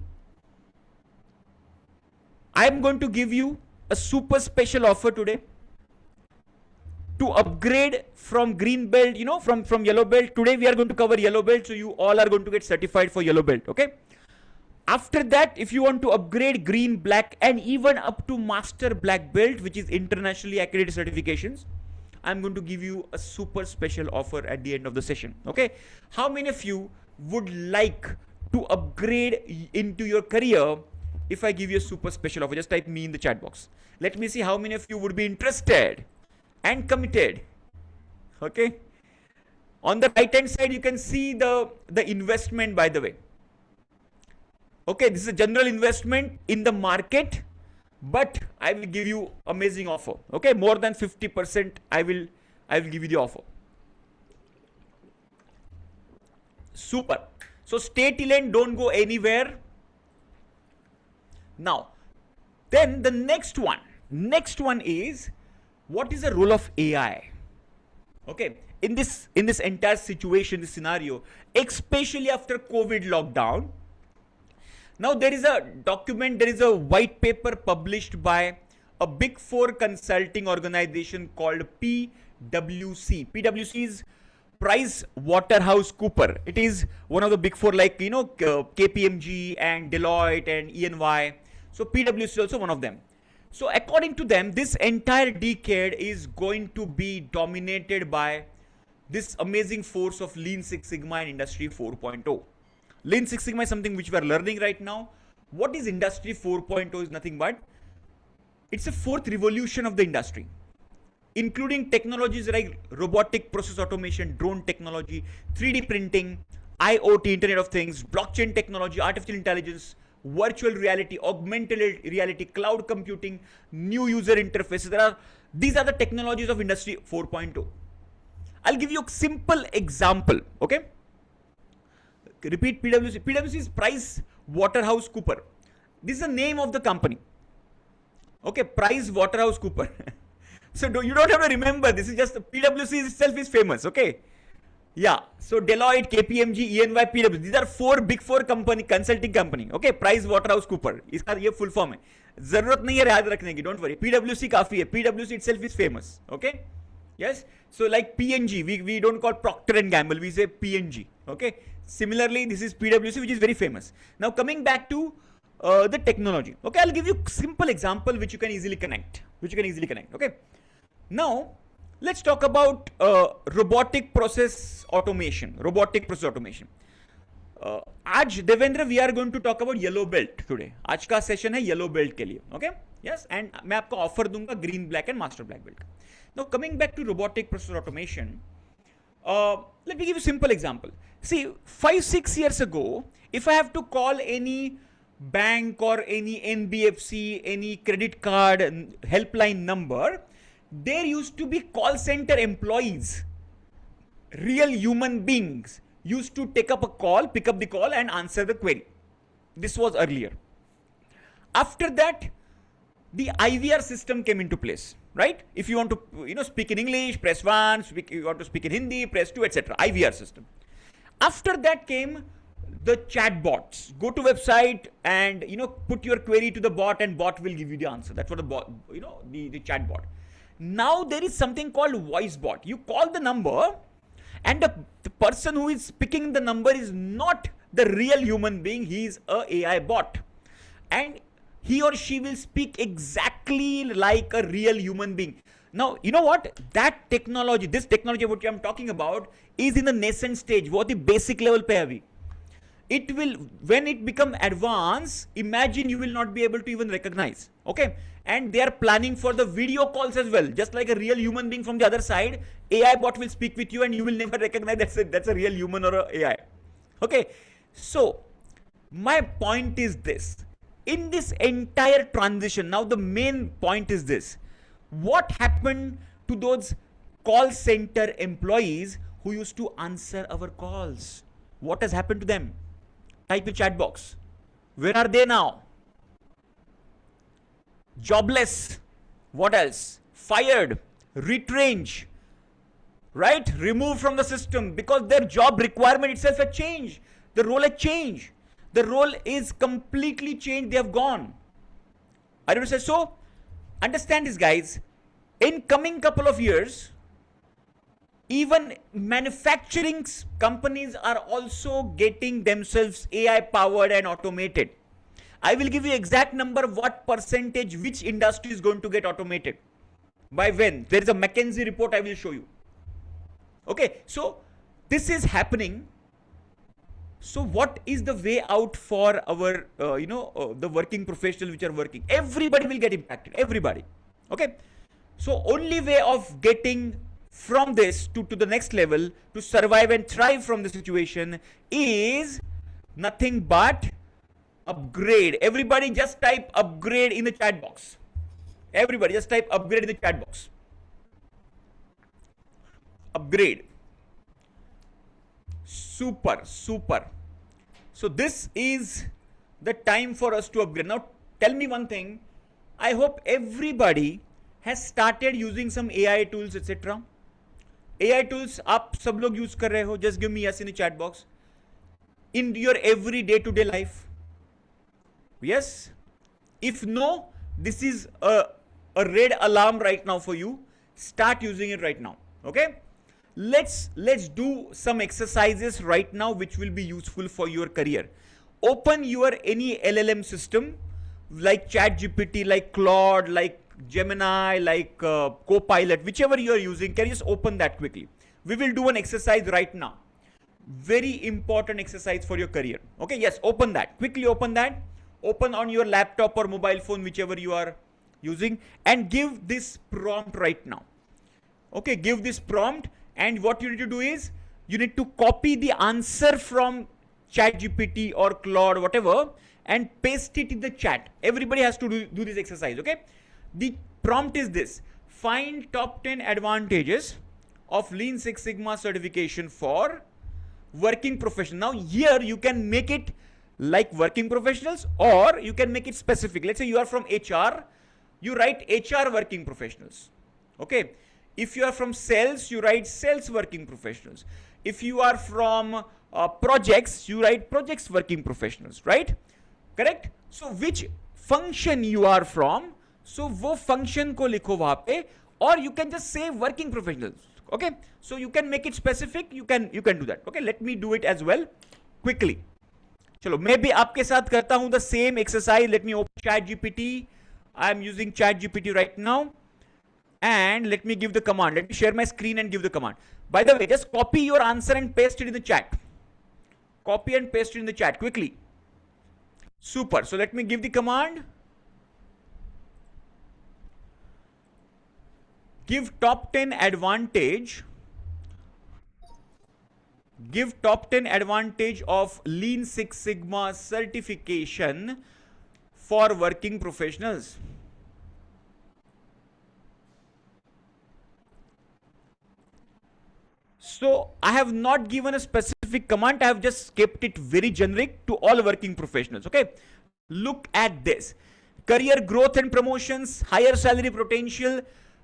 I'm going to give you a super special offer today to upgrade from green belt, from yellow belt. Today we are going to cover yellow belt, so you all are going to get certified for yellow belt, okay? After that, if you want to upgrade green, black, and even up to master black belt, which is internationally accredited certifications, I'm going to give you a super special offer at the end of the session, okay? How many of you would like to upgrade into your career if I give you a super special offer? Just type me in the chat box. Let me see how many of you would be interested and committed, okay? On the right hand side, you can see the investment, by the way. Okay, this is a general investment in the market, but I will give you amazing offer. Okay, more than 50% I will give you the offer. Super. So stay till end, don't go anywhere. Now, then the next one is, what is the role of AI? Okay, in this entire situation, this scenario, especially after COVID lockdown. Now there is a document, there is a white paper published by a big four consulting organization called PwC. PwC is PricewaterhouseCoopers. It is one of the big four, like, KPMG and Deloitte and EY. So PwC is also one of them. So according to them, this entire decade is going to be dominated by this amazing force of Lean Six Sigma and Industry 4.0. Lean Six Sigma is something which we are learning right now. What is Industry 4.0 is nothing but, it's a fourth revolution of the industry, including technologies like robotic process automation, drone technology, 3D printing, IoT, Internet of Things, blockchain technology, artificial intelligence, virtual reality, augmented reality, cloud computing, new user interfaces. These are the technologies of Industry 4.0. I'll give you a simple example, okay? Repeat, PwC. PwC is PricewaterhouseCoopers. This is the name of the company. Okay, PricewaterhouseCoopers. So you don't have to remember. This is just, PwC itself is famous. Okay. Yeah. So Deloitte, KPMG, EY, PwC. These are big four consulting company. Okay. PricewaterhouseCoopers. इसका ये full form है. जरूरत नहीं है याद रखने की. Don't worry. PwC काफी है. PwC itself is famous. Okay. Yes. So like P&G, we don't call Procter and Gamble. We say P&G. Okay. Similarly, this is PwC, which is very famous. Now coming back to the technology. Okay, I'll give you a simple example which you can easily connect. Okay. Now let's talk about robotic process automation. आज Devendra, we are going to talk about yellow belt today. आज का session है yellow belt के लिए. Okay. Yes. And मैं आपको offer दूंगा green, black and master black belt. Now coming back to robotic process automation. Let me give you a simple example. See, 5-6 years ago, if I have to call any bank or any NBFC, any credit card helpline number, there used to be call center employees, real human beings, used to pick up the call and answer the query. This was earlier. After that, the IVR system came into place. Right? If you want to, speak in English, press 1. You want to speak in Hindi, press 2, etc. IVR system. After that came the chatbots. Go to website and, put your query to the bot and bot will give you the answer. That's what the bot, the chatbot. Now there is something called voice bot. You call the number and the person who is picking the number is not the real human being. He is a AI bot. And he or she will speak exactly like a real human being. Now, you know what? This technology what I'm talking about is in the nascent stage. What the basic level pe hai abhi. It will, when it become advanced, imagine you will not be able to even recognize. Okay. And they are planning for the video calls as well. Just like a real human being from the other side, AI bot will speak with you and you will never recognize that's a real human or a AI. Okay. So, my point is this. In this entire transition, now the main point is this. What happened to those call center employees who used to answer our calls? What has happened to them? Type in chat box. Where are they now? Jobless. What else? Fired. Retrenched. Right? Removed from the system because their job requirement itself had changed. The role had changed. The role is completely changed. They have gone. Are you understand? So understand this, guys. In coming couple of years, even manufacturing companies are also getting themselves AI powered and automated. I will give you exact number what percentage which industry is going to get automated. By when? There is a McKinsey report I will show you. Okay, so this is happening. So what is the way out for our, the working professionals which are working? Everybody will get impacted, everybody. Okay, so only way of getting from this to the next level, to survive and thrive from the situation, is nothing but upgrade. Everybody just type upgrade in the chat box. Everybody just type upgrade in the chat box. Upgrade. Super, super. So this is the time for us to upgrade. Now tell me one thing. I hope everybody has started using some AI tools, etc. AI tools आप सब लोग use कर रहे हो? Just give me yes in the chat box. In your every day-to-day life. Yes? If no, this is a red alarm right now for you. Start using it right now. Okay? Let's do some exercises right now which will be useful for your career. Open your any LLM system like ChatGPT, like Claude, like Gemini, like Copilot, whichever you are using. Can you just open that quickly? We will do an exercise right now. Very important exercise for your career. Okay, yes, open that. Quickly open that. Open on your laptop or mobile phone, whichever you are using, and give this prompt right now. Okay, give this prompt, and what you need to do is you need to copy the answer from ChatGPT or Claude, whatever, and paste it in the chat. Everybody has to do this exercise. Okay, the prompt is this: find top 10 advantages of Lean Six Sigma certification for working professional. Now here you can make it like working professionals, or you can make it specific. Let's say you are from HR, you write HR working professionals. Okay, if you are from sales, you write sales working professionals. If you are from projects, you write projects working professionals, right? Correct? So which function you are from, so वो function को लिखो वहाँ पे, or you can just say working professionals. Okay, so you can make it specific. You can do that. Okay, let me do it as well quickly. चलो मैं भी आपके साथ करता हूं the same exercise. Let me open ChatGPT. I am using ChatGPT right now, and let me give the command. Let me share my screen and give the command. By the way, just copy your answer and paste it in the chat. Copy and paste it in the chat quickly. Super. So let me give the command. Give top 10 advantage. Give top 10 advantage of Lean Six Sigma certification for working professionals. So I have not given a specific command. I have just kept it very generic to all working professionals. Okay. Look at this. Career growth and promotions, higher salary potential.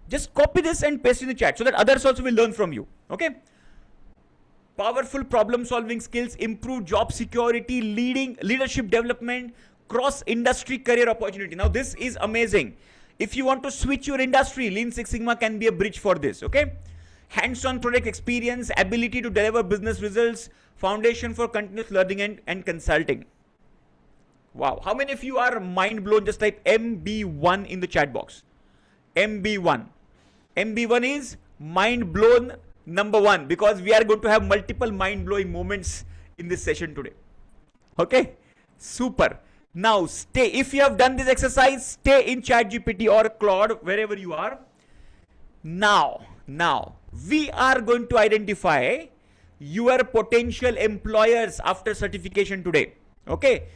Just copy this and paste in the chat so that others also will learn from you. Okay. Powerful problem solving skills, improved job security, leadership development, cross industry career opportunity. Now this is amazing. If you want to switch your industry, Lean Six Sigma can be a bridge for this. Okay. Hands-on product experience, ability to deliver business results, foundation for continuous learning and consulting. Wow. How many of you are mind blown? Just type MB1 in the chat box. MB1. MB1 is mind blown number 1, because we are going to have multiple mind blowing moments in this session today. Okay. Super. Now stay. If you have done this exercise, stay in ChatGPT or Claude, wherever you are. Now we are going to identify your potential employers after certification today. Okay.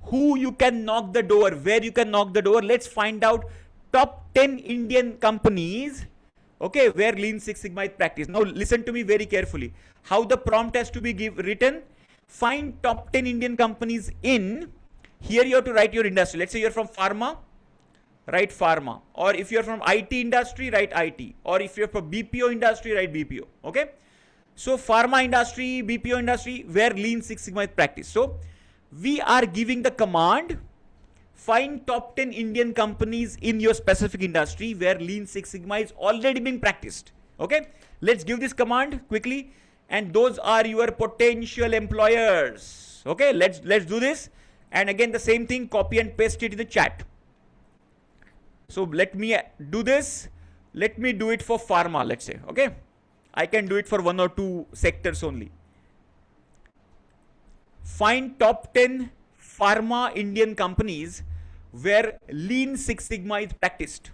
Who you can knock the door, where you can knock the door. Let's find out top 10 Indian companies, okay, where Lean Six Sigma is practiced. Now listen to me very carefully. How the prompt has to be written. Find top 10 Indian companies in, here you have to write your industry. Let's say you're from pharma, write pharma. Or if you're from IT industry, write IT. Or if you're from BPO industry, write BPO. Okay. So pharma industry, BPO industry, where Lean Six Sigma is practiced. So we are giving the command, Find top 10 Indian companies in your specific industry where Lean Six Sigma is already being practiced. Okay, let's give this command quickly, and those are your potential employers. Okay, let's do this, and again the same thing, copy and paste it in the chat. So let me do this. Let me do it for pharma, let's say. Okay, I can do it for 1 or 2 sectors only. Find top 10 pharma Indian companies where Lean Six Sigma is practiced.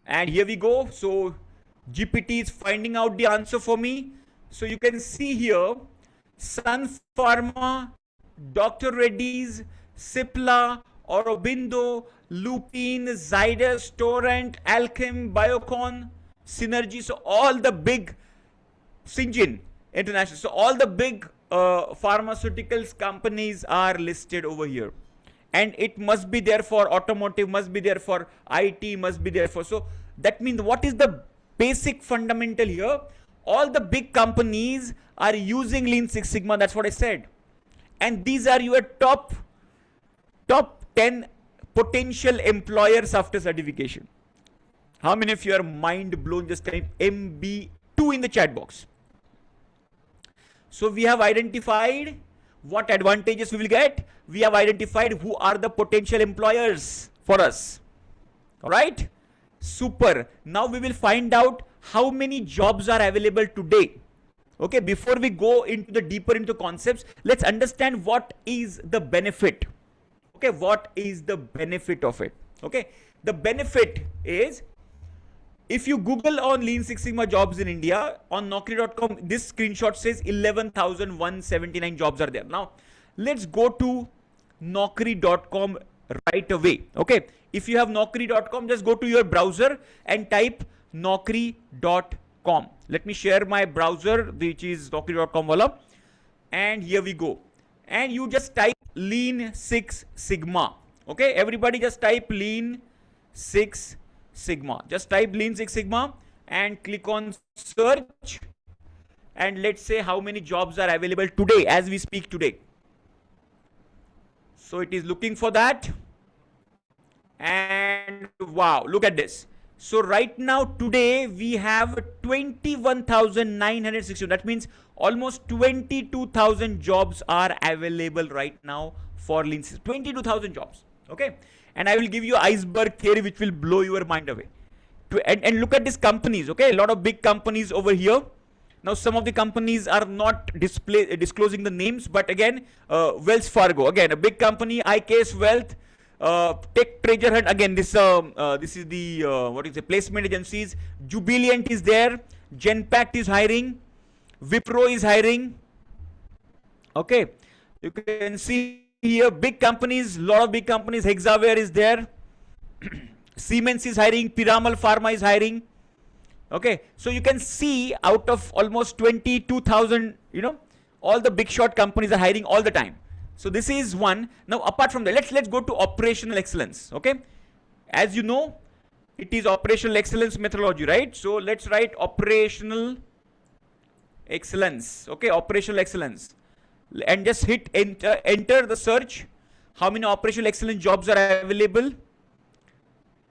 And here we go. So GPT is finding out the answer for me. So you can see here, Sun Pharma, Dr. Reddy's, Cipla, Aurobindo, Lupin, Zydus, Torrent, Alchem, Biocon, Synergy. So all the big, Syngene International. So all the big pharmaceuticals companies are listed over here. And it must be there for automotive, must be there for IT, must be there for. So that means what is the basic fundamental here? All the big companies are using Lean Six Sigma. That's what I said. And these are your top 10 potential employers after certification. How many of you are mind blown? Just type MB2 in the chat box. So we have identified what advantages we will get. We have identified who are the potential employers for us. All right, super. Now we will find out how many jobs are available today. Okay, before we go into the deeper into concepts, let's understand what is the benefit. Okay, what is the benefit of it? Okay, the benefit is, if you Google on Lean Six Sigma jobs in India on Naukri.com, this screenshot says 11,179 jobs are there. Now let's go to Naukri.com right away. Okay, if you have Naukri.com, just go to your browser and type Naukri.com. Let me share my browser, which is Naukri.com wala, and here we go. And you just type Lean Six Sigma. Okay, everybody just type Lean Six Sigma. Just type Lean Six Sigma and click on search, and let's say how many jobs are available today as we speak today. So it is looking for that, and wow, look at this. So right now today we have 21,960. That means almost 22,000 jobs are available right now for Lean Six. 22,000 jobs. Okay, and I will give you iceberg theory which will blow your mind away. And look at these companies. Okay, a lot of big companies over here. Now some of the companies are not disclosing the names, but again, Wells Fargo, again a big company, IKS Wealth, Tech Treasure Hunt, again this is the what is the placement agencies. Jubilant is there, Genpact is hiring, Wipro is hiring. Okay, you can see here big companies, lot of big companies. Hexaware is there, Siemens is hiring, Piramal Pharma is hiring. Okay, so you can see out of almost 22,000, you know, all the big shot companies are hiring all the time. So this is one. Now apart from that, let's go to operational excellence. Okay, as you know, it is operational excellence methodology, right? So let's write operational excellence. Okay, operational excellence, and just hit enter the search. How many operational excellence jobs are available?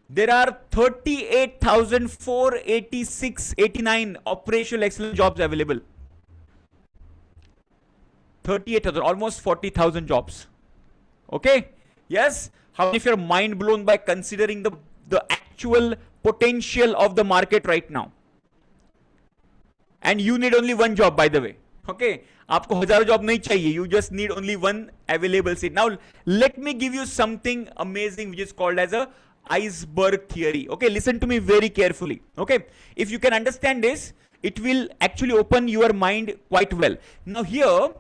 There are 38,489 operational excellence jobs available. 38,000, almost 40,000 jobs. Okay, yes. How many of you are mind blown by considering the actual potential of the market right now? And you need only one job, by the way. Okay, आपको हजारों job नहीं चाहिए. You just need only one available seat. Now let me give you something amazing which is called as a iceberg theory. Okay, listen to me very carefully. Okay, if you can understand this, it will actually open your mind quite well. Now here,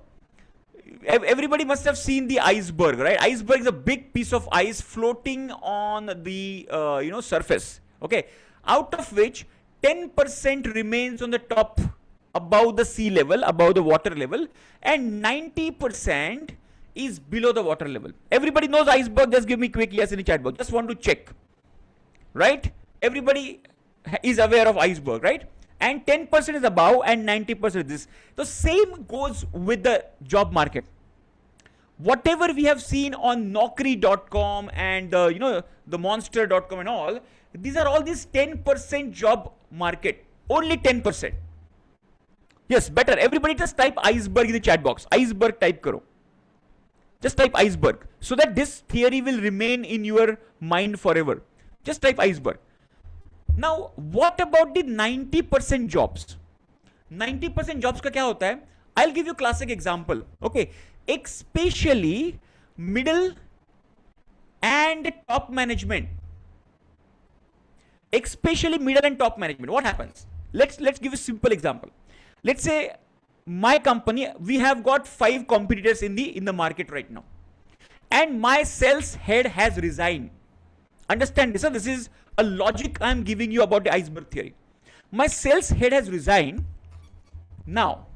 everybody must have seen the iceberg, right? Iceberg is a big piece of ice floating on the surface. Okay, out of which 10% remains on the top above the sea level, above the water level, and 90% is below the water level. Everybody knows iceberg. Just give me quick yes in the chat box. Just want to check, right? Everybody is aware of iceberg, right? and 10% is above and 90% is this. The same goes with the job market. Whatever we have seen on Naukri.com and the Monster.com and all, these are all this 10% job market. Only 10%. Yes, better. Everybody just type iceberg in the chat box. Iceberg type karo. Just type iceberg so that this theory will remain in your mind forever. Just type iceberg. Now, what about the 90% jobs? 90% jobs का क्या होता है? I'll give you classic example. Okay, especially middle and top management. Especially middle and top management. What happens? Let's give a simple example. Let's say my company, we have got 5 competitors in the market right now, and my sales head has resigned. Understand this? So this is a logic I'm giving you about the iceberg theory. My sales head has resigned. Now,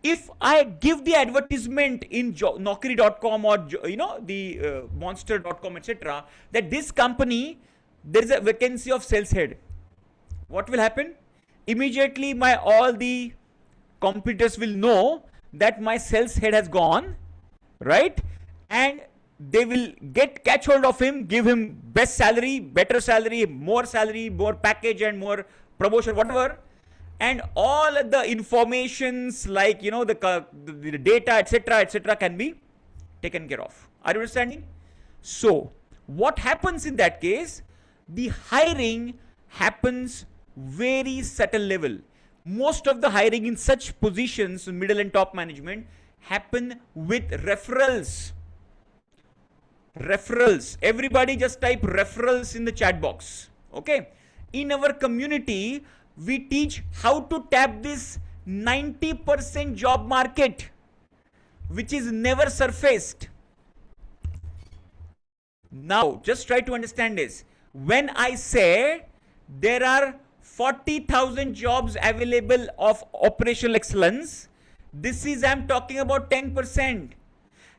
if I give the advertisement in Naukri.com or the Monster.com, etc., that this company, there is a vacancy of sales head, what will happen? Immediately all the competitors will know that my sales head has gone, right? And they will catch hold of him, give him best salary, better salary, more package, and more promotion, whatever. And all the informations like the data, etc., can be taken care of. Are you understanding? So what happens in that case? The hiring happens very subtle level. Most of the hiring in such positions, middle and top management, happen with referrals. Referrals. Everybody just type referrals in the chat box. Okay. In our community, we teach how to tap this 90% job market, which is never surfaced. Now, just try to understand this. When I say there are 40,000 jobs available of operational excellence, this is, I'm talking about 10%.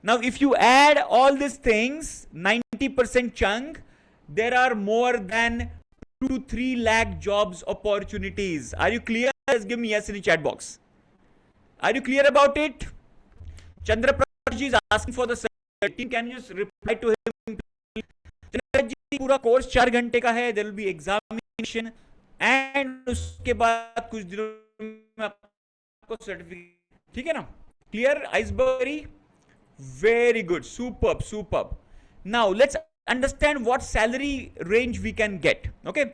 Now, if you add all these things, 90% chunk, there are more than 2 to 3 lakh jobs opportunities. Are you clear? Just give me yes in the chat box. Are you clear about it? Chandra Prakash is asking for the team. Can you just reply to him? Chandra ji, पूरा course 4 घंटे का है. There will be examination and उसके बाद कुछ दिनों में आपको सर्टिफिकेट. ठीक है ना? Clear? Iceberg. Very good. Superb. Now let's understand what salary range we can get. Okay,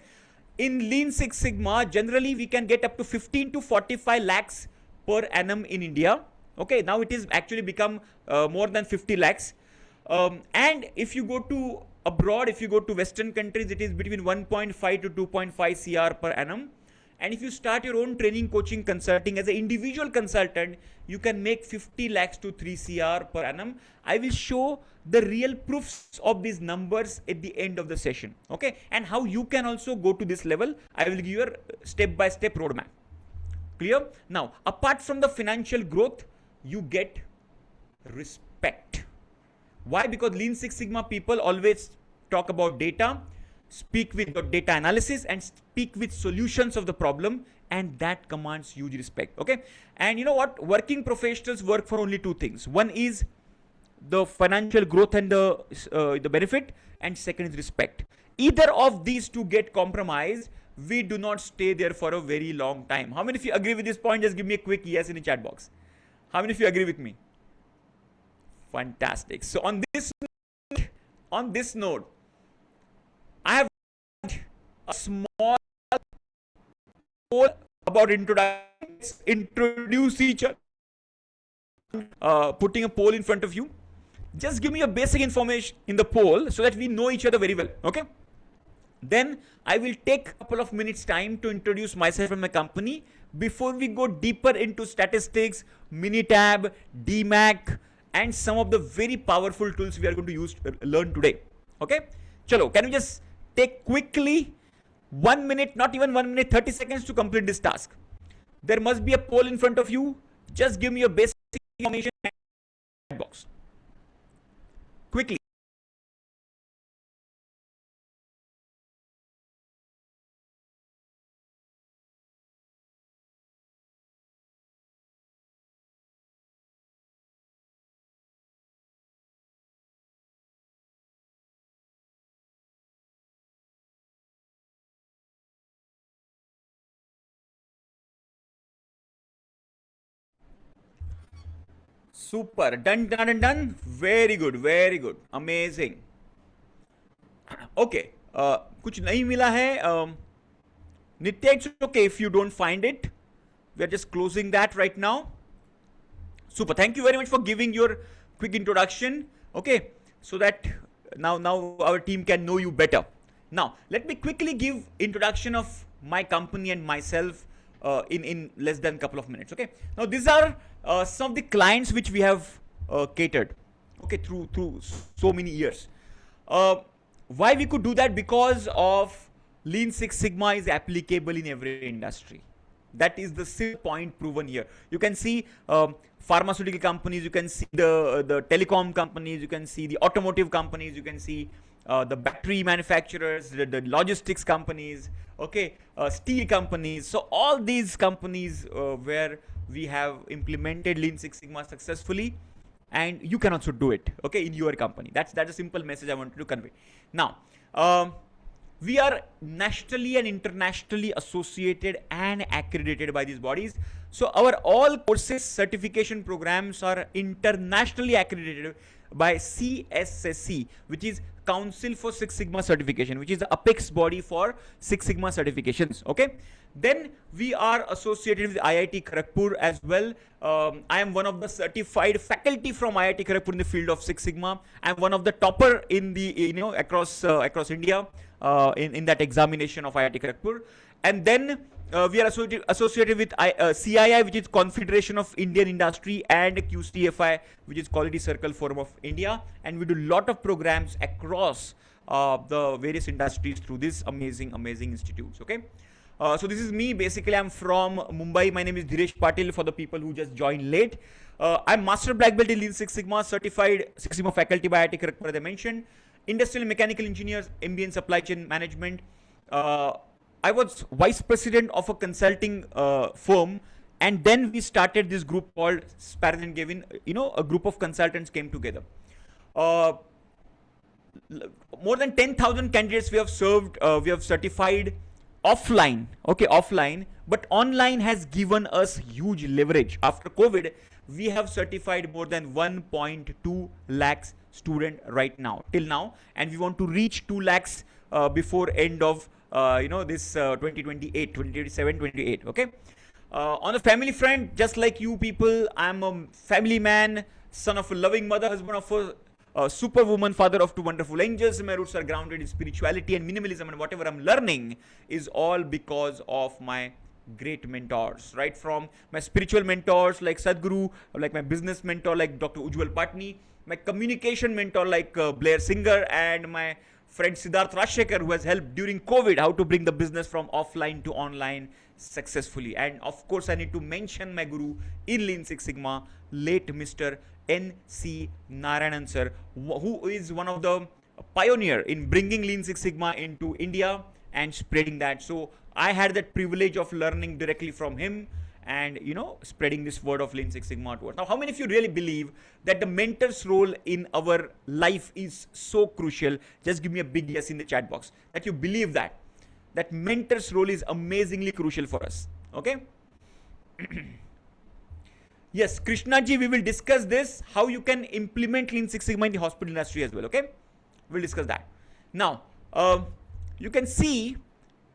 in Lean Six Sigma, generally we can get up to 15 to 45 lakhs per annum in India. Okay, now it is actually become more than 50 lakhs. And if you go to abroad, if you go to Western countries, it is between 1.5 to 2.5 CR per annum. And if you start your own training, coaching, consulting as an individual consultant, you can make 50 lakhs to 3 CR per annum. I will show the real proofs of these numbers at the end of the session. Okay, and how you can also go to this level. I will give you a step-by-step roadmap. Clear? Now, apart from the financial growth, you get respect. Why? Because Lean Six Sigma people always talk about data, speak with your data analysis, and speak with solutions of the problem, and that commands huge respect. Okay, and you know what? Working professionals work for only 2 things. One is the financial growth and the benefit, and second is respect. Either of these 2 get compromised, we do not stay there for a very long time. How many of you agree with this point? Just give me a quick yes in the chat box. How many of you agree with me? Fantastic. So on this note, I have a small poll about introduction. Introduce each other. Putting a poll in front of you. Just give me a basic information in the poll so that we know each other very well. Okay. Then I will take a couple of minutes time to introduce myself and my company before we go deeper into statistics, Minitab, DMAC, and some of the very powerful tools we are going to learn today. Okay. Chalo, can you just take quickly 1 minute, not even 1 minute, 30 seconds to complete this task. There must be a poll in front of you. Just give me your basic information box. Quickly. Super. Done, done, and done. Very good, very good. Amazing. Okay. कुछ नहीं मिला है. Nitya, it's okay if you don't find it. We are just closing that right now. Super. Thank you very much for giving your quick introduction. Okay. So that now our team can know you better. Now, let me quickly give introduction of my company and myself in less than a couple of minutes. Okay. Now, these are some of the clients which we have catered. Okay, through so many years. Why we could do that? Because of Lean Six Sigma is applicable in every industry. That is the simple point proven here. You can see pharmaceutical companies, you can see the telecom companies, you can see the automotive companies, you can see the battery manufacturers, the logistics companies, okay, steel companies. So all these companies where we have implemented Lean Six Sigma successfully, and you can also do it, okay, in your company. That's a simple message I wanted to convey. Now, we are nationally and internationally associated and accredited by these bodies. So our all courses certification programs are internationally accredited by CSSC, which is Council for Six Sigma Certification, which is the apex body for Six Sigma certifications. Okay. Then we are associated with IIT Kharagpur as well. I am one of the certified faculty from IIT Kharagpur in the field of Six Sigma. I am one of the topper in the across India in that examination of IIT Kharagpur. And then we are associated with CII, which is Confederation of Indian Industry, and QCFI, which is Quality Circle Forum of India. And we do a lot of programs across the various industries through these amazing institutes. Okay. So this is me. Basically, I'm from Mumbai. My name is Dhiresh Patil for the people who just joined late. I'm Master Black Belt in Lean Six Sigma, certified Six Sigma faculty by IIT Kharagpur, as I mentioned. Industrial and Mechanical Engineers, MBA in Supply Chain Management. I was Vice President of a consulting firm, and then we started this group called Sparrow and Gavin. A group of consultants came together. More than 10,000 candidates we have served, we have certified offline, but online has given us huge leverage. After COVID, we have certified more than 1.2 lakhs student right now, till now, and we want to reach 2 lakhs before end of this 2028, 2027, 28. Okay. On the family front, just like you people, I'm a family man, son of a loving mother, husband of a superwoman, father of two wonderful angels. My roots are grounded in spirituality and minimalism, and whatever I'm learning is all because of my great mentors, right? From my spiritual mentors like Sadhguru, like my business mentor like Dr. Ujjwal Patni, my communication mentor like Blair Singer, and my friend Siddharth Rajshekar, who has helped during COVID how to bring the business from offline to online successfully. And of course, I need to mention my guru in Lean Six Sigma, late Mr. N.C. Narayanan sir, who is one of the pioneer in bringing Lean Six Sigma into India and spreading that. So I had that privilege of learning directly from him and spreading this word of Lean Six Sigma towards. Now, how many of you really believe that the mentor's role in our life is so crucial? Just give me a big yes in the chat box that you believe that mentor's role is amazingly crucial for us. Okay. Yes, Krishna ji, we will discuss this, how you can implement Lean Six Sigma in the hospital industry as well. Okay, we'll discuss that. Now, you can see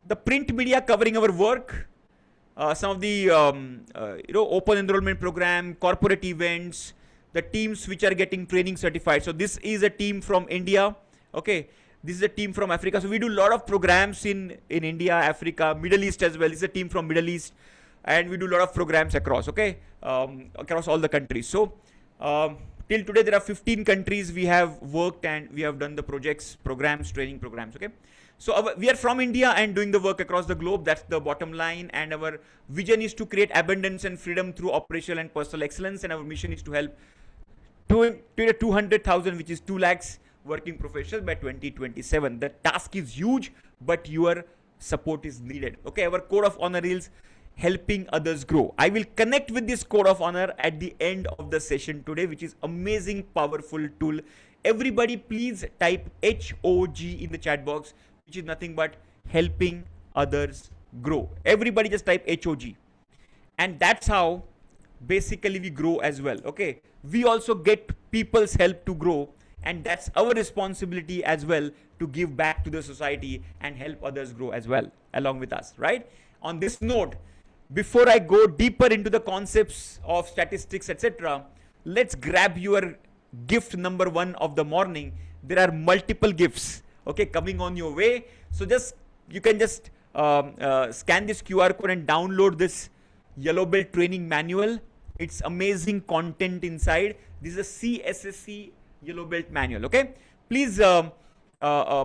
the print media covering our work, some of the open enrollment program, corporate events, the teams which are getting training certified. So this is a team from India. Okay, this is a team from Africa. So we do a lot of programs in India, Africa, Middle East as well. This is a team from Middle East, and we do a lot of programs across. Okay, across all the countries. So till today there are 15 countries we have worked, and we have done the projects, programs, training programs. Okay. So we are from India and doing the work across the globe. That's the bottom line. And our vision is to create abundance and freedom through operational and personal excellence. And our mission is to help 200,000, which is 2 lakhs working professionals by 2027. The task is huge, but your support is needed. Okay, our code of honor is helping others grow. I will connect with this code of honor at the end of the session today, which is amazing, powerful tool. Everybody please type HOG in the chat box, which is nothing but helping others grow. Everybody just type HOG. And that's how basically we grow as well. Okay, we also get people's help to grow, and that's our responsibility as well to give back to the society and help others grow as well along with us, right? On this note, before I go deeper into the concepts of statistics, etc., let's grab your gift number one of the morning. There are multiple gifts, okay, coming on your way. So just you can just scan this QR code and download this Yellow Belt training manual. It's amazing content inside. This is a CSSC Yellow Belt manual. Okay, please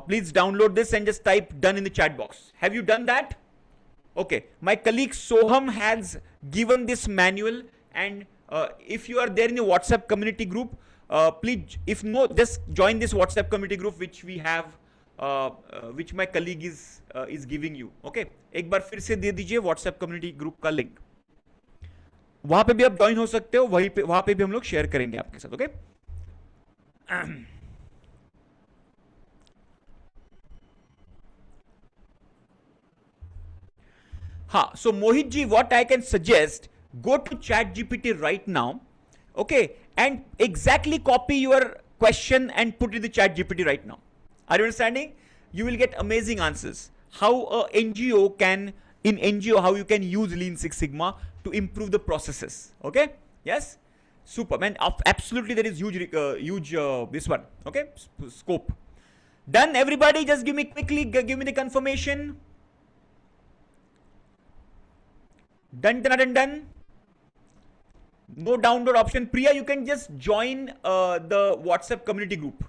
please download this and just type done in the chat box. Have you done that? Okay, my colleague Soham has given this manual, and if you are there in the WhatsApp community group, please, if no, just join this WhatsApp community group which we have, which my colleague is giving you. Okay, एक बार फिर से दे दीजिए WhatsApp community group का link. वहां पे भी आप ज्वाइन हो सकते हो, वहां पे भी हम लोग शेयर करेंगे आपके साथ. ओके, हाँ, so Mohit ji, what I can suggest, go to ChatGPT right now, okay, and exactly copy your question and put it in the ChatGPT right now. Are you understanding? You will get amazing answers. How a NGO can, in NGO, how you can use Lean Six Sigma to improve the processes. Okay? Yes? Super, man. Absolutely, there is huge this one. Okay? Scope. Done, everybody? Just give me quickly, give me the confirmation. Done, done, done, done. No download option. Priya, you can just join the WhatsApp community group.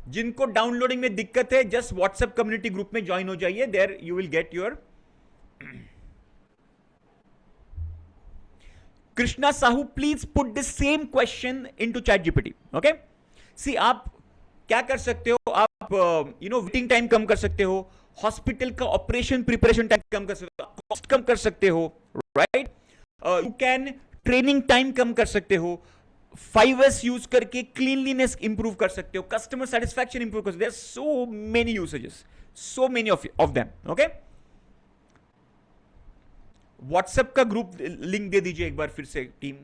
जिनको downloading में दिक्कत है, just WhatsApp community group में join हो जाइए. There you will get your. Krishna Sahu, please put the same question into ChatGPT. Okay, see आप क्या कर सकते हो, आप वेटिंग टाइम कम कर सकते हो, हॉस्पिटल का ऑपरेशन प्रिपरेशन टाइम कम कर सकते हो, कॉस्ट कम कर सकते हो, right? You can training time कम कर सकते हो, 5S यूज करके क्लीनलीनेस इंप्रूव कर सकते हो, कस्टमर सेटिस्फैक्शन इंप्रूव कर सकते हो. There are so many usages, so many of them. Okay, WhatsApp का ग्रुप लिंक दे दीजिए एक बार फिर से टीम,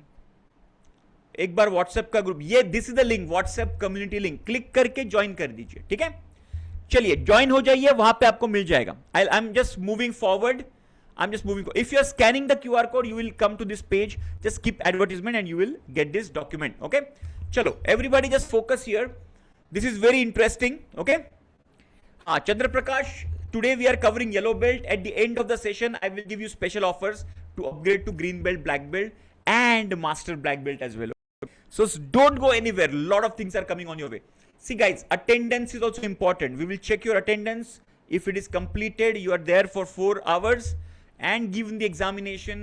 एक बार व्हाट्सएप का ग्रुप, ये this is the link, WhatsApp community link, click करके ज्वाइन कर दीजिए. ठीक है, चलिए ज्वाइन हो जाइए, वहां पे आपको मिल जाएगा. I am just moving forward. I'm just moving. If you are scanning the QR code, you will come to this page. Just skip advertisement and you will get this document. Okay. Chalo, everybody just focus here. This is very interesting. Okay. Chandra Prakash, today we are covering Yellow Belt. At the end of the session, I will give you special offers to upgrade to Green Belt, Black Belt, and Master Black Belt as well. So don't go anywhere. A lot of things are coming on your way. See guys, attendance is also important. We will check your attendance. If it is completed, you are there for 4 hours. And given the examination,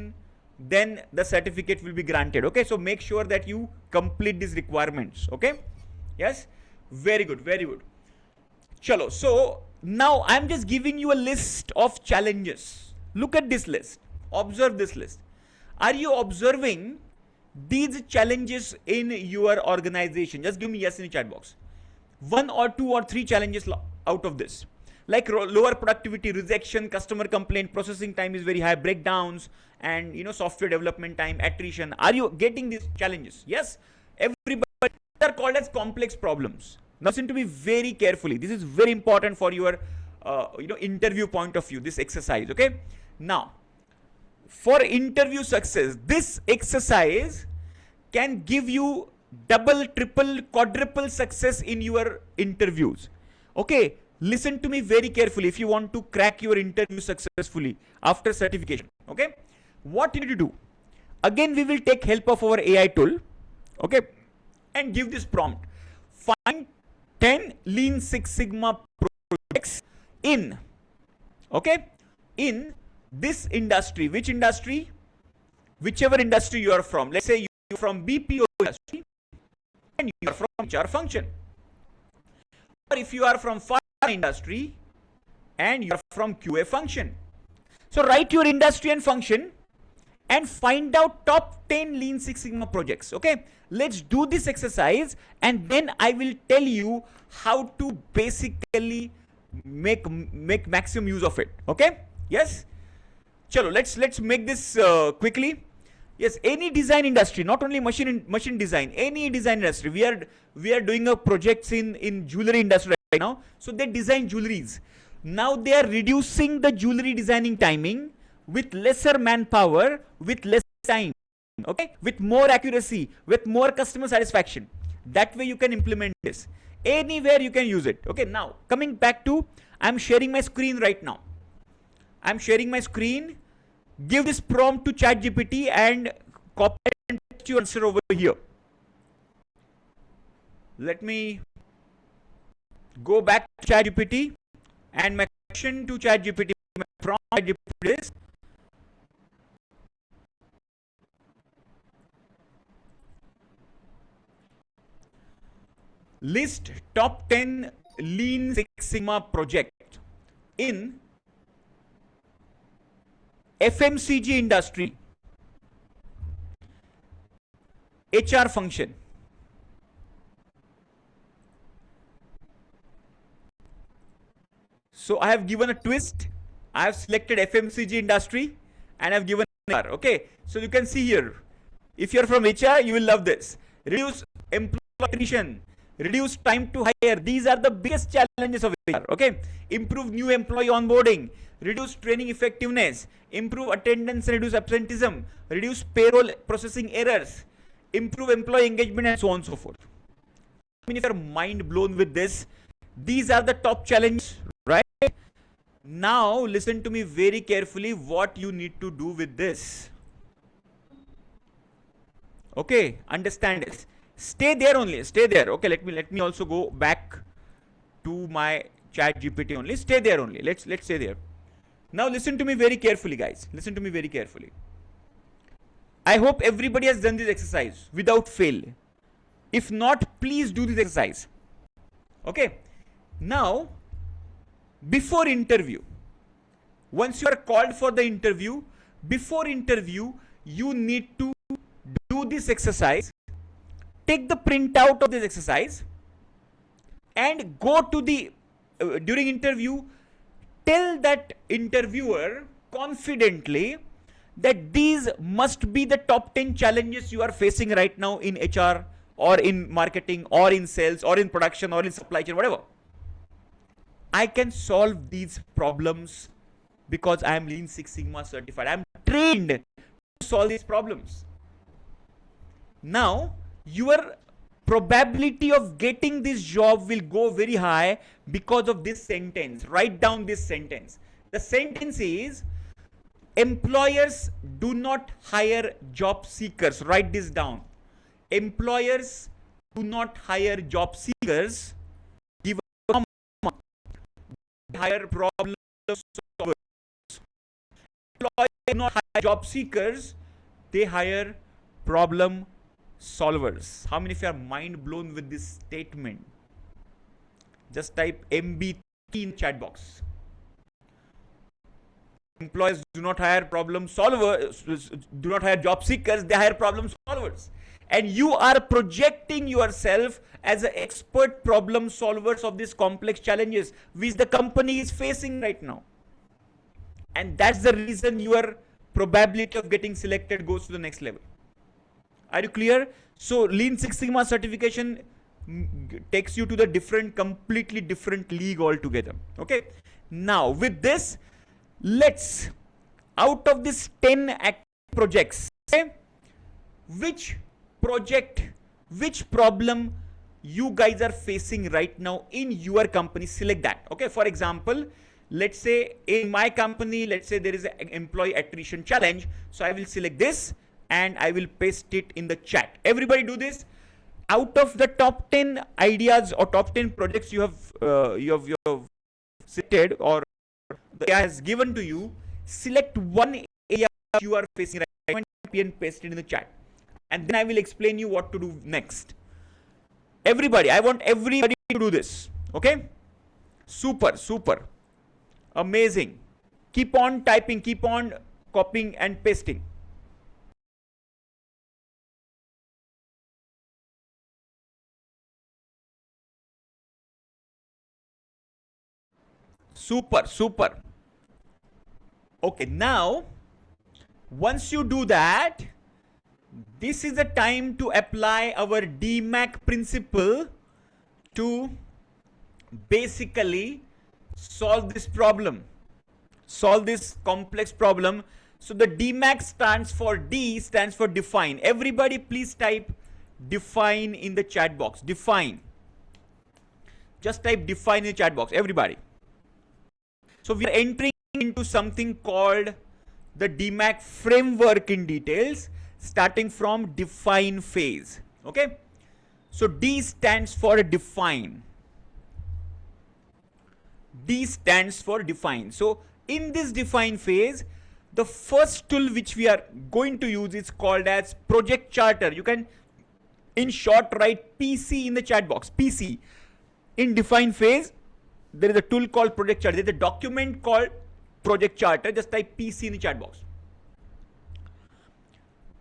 then the certificate will be granted. Okay, so make sure that you complete these requirements. Okay, yes, very good, very good. Chalo, so now I'm just giving you a list of challenges. Look at this list, observe this list. Are you observing these challenges in your organization? Just give me yes in the chat box. 1 or 2 or 3 challenges out of this. Like lower productivity, rejection, customer complaint, processing time is very high, breakdowns, and software development time, attrition. Are you getting these challenges? Yes, everybody. They are called as complex problems. Now listen to me very carefully. This is very important for your interview point of view, this exercise. Okay, now for interview success, this exercise can give you double, triple, quadruple success in your interviews. Okay, listen to me very carefully if you want to crack your interview successfully after certification. Okay, what you need to do, again we will take help of our AI tool. Okay, and give this prompt: find 10 Lean Six Sigma projects in this industry. Which industry? Whichever industry you are from. Let's say you're from BPO industry and you are from HR function, or if you are from industry and you're from QA function. So write your industry and function and find out top 10 Lean Six Sigma projects. Okay, let's do this exercise and then I will tell you how to basically make maximum use of it. Okay, yes, chalo, let's make this quickly. Yes, any design industry, not only machine design, any design industry. We are doing a projects in jewelry industry right now. So they design jewelries. Now they are reducing the jewelry designing timing with lesser manpower, with less time, okay, with more accuracy, with more customer satisfaction. That way you can implement this. Anywhere you can use it. Okay, now coming back to, I'm sharing my screen right now. I'm sharing my screen. Give this prompt to ChatGPT and copy and paste your answer over here. Let me go back to ChatGPT, and my question to ChatGPT, my prompt ChatGPT is, list top 10 Lean Six Sigma project in FMCG industry, HR function. So I have given a twist. I have selected FMCG industry and I've given HR. Okay, so you can see here, if you're from HR, you will love this. Reduce employee attrition, reduce time to hire. These are the biggest challenges of HR. Okay, improve new employee onboarding, reduce training effectiveness, improve attendance and reduce absenteeism, reduce payroll processing errors, improve employee engagement, and so on and so forth. I mean, if you're mind blown with this, these are the top challenges, right? Now listen to me very carefully what you need to do with this. Okay, understand this. Stay there only, stay there. Okay, let me also go back to my ChatGPT only. Stay there only. Let's stay there. Now listen to me very carefully, guys. Listen to me very carefully. I hope everybody has done this exercise without fail. If not, please do this exercise. Okay. Now, before interview, once you are called for the interview, before interview, you need to do this exercise. Take the printout of this exercise and go to the during interview, tell that interviewer confidently that these must be the top 10 challenges you are facing right now in HR or in marketing or in sales or in production or in supply chain, whatever. I can solve these problems because I am Lean Six Sigma certified. I am trained to solve these problems. Now, your probability of getting this job will go very high because of this sentence. Write down this sentence. The sentence is, employers do not hire job seekers. Write this down. Employers do not hire job seekers. Give a comma. Hire problem solvers. Employers do not hire job seekers. They hire problem solvers. How many of you are mind blown with this statement? Just type MB in chat box. Employers do not hire problem solvers, do not hire job seekers, they hire problem solvers. And you are projecting yourself as an expert problem solvers of these complex challenges which the company is facing right now. And that's the reason your probability of getting selected goes to the next level. Are you clear? So Lean Six Sigma certification takes you to the completely different league altogether. Okay. Now with this, let's, out of this 10 active projects, okay, which project, which problem you guys are facing right now in your company, select that. Okay. For example, let's say in my company, let's say there is an employee attrition challenge. So I will select this and I will paste it in the chat. Everybody do this. Out of the top 10 ideas or top 10 projects you have selected or the AI has given to you, select one area you are facing right now and paste it in the chat. And then I will explain you what to do next. Everybody, I want everybody to do this. Okay? Super, super. Amazing. Keep on typing, keep on copying and pasting. Super, super. Okay, now, once you do that, This is the time to apply our DMAC principle to basically solve this problem, solve this complex problem. So the DMAC stands for define. Everybody please type define in the chat box. Define. Just type define in the chat box, everybody. So we are entering into something called the DMAC framework in details, starting from define phase. Okay. So D stands for define. D stands for define. So in this define phase, the first tool which we are going to use is called as project charter. You can in short write PC in the chat box. PC. In define phase, there is a tool called project charter. There is a document called project charter. Just type PC in the chat box.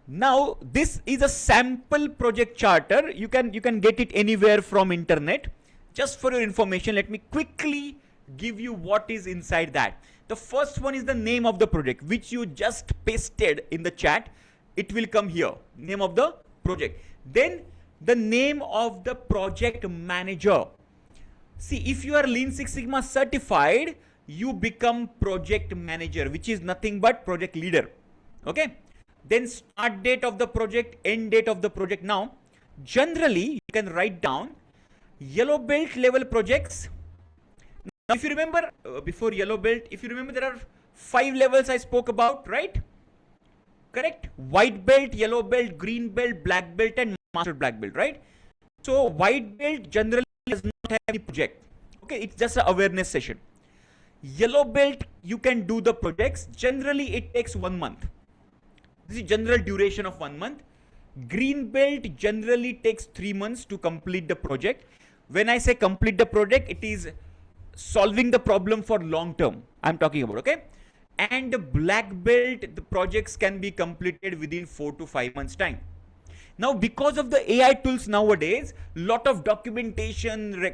Now this is a sample project charter. You can get it anywhere from internet. Just for your information, let me quickly give you what is inside that. The first one is the name of the project, which you just pasted in the chat. It will come here, name of the project. Then the name of the project manager. See, if you are Lean Six Sigma certified, you become project manager, which is nothing but project leader. Okay. Then start date of the project, end date of the project. Now, generally, you can write down yellow belt level projects. Now, if you remember, before yellow belt, if you remember, there are 5 levels I spoke about, right? Correct? White belt, yellow belt, green belt, black belt, and master black belt, right? So, white belt generally does not have any project. Okay, it's just an awareness session. Yellow belt, you can do the projects. Generally, it takes 1 month. This is general duration of 1 month. Green belt generally takes 3 months to complete the project. When I say complete the project, it is solving the problem for long term I'm talking about, okay? And the black belt, the projects can be completed within 4 to 5 months time. Now, because of the AI tools nowadays, lot of documentation,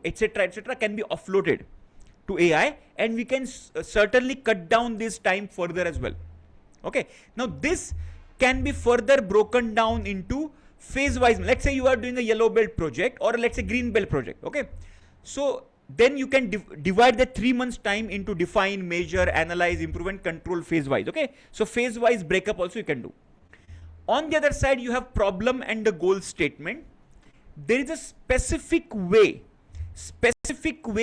etc., can be offloaded to AI, and we can certainly cut down this time further as well. Okay. Now, this can be further broken down into phase wise. Let's say you are doing a yellow belt project, or let's say green belt project. Okay. So then you can divide the 3 months time into define, measure, analyze, improve, and control phase wise. Okay. So phase wise breakup also you can do. On the other side, you have problem and the goal statement. There is a specific way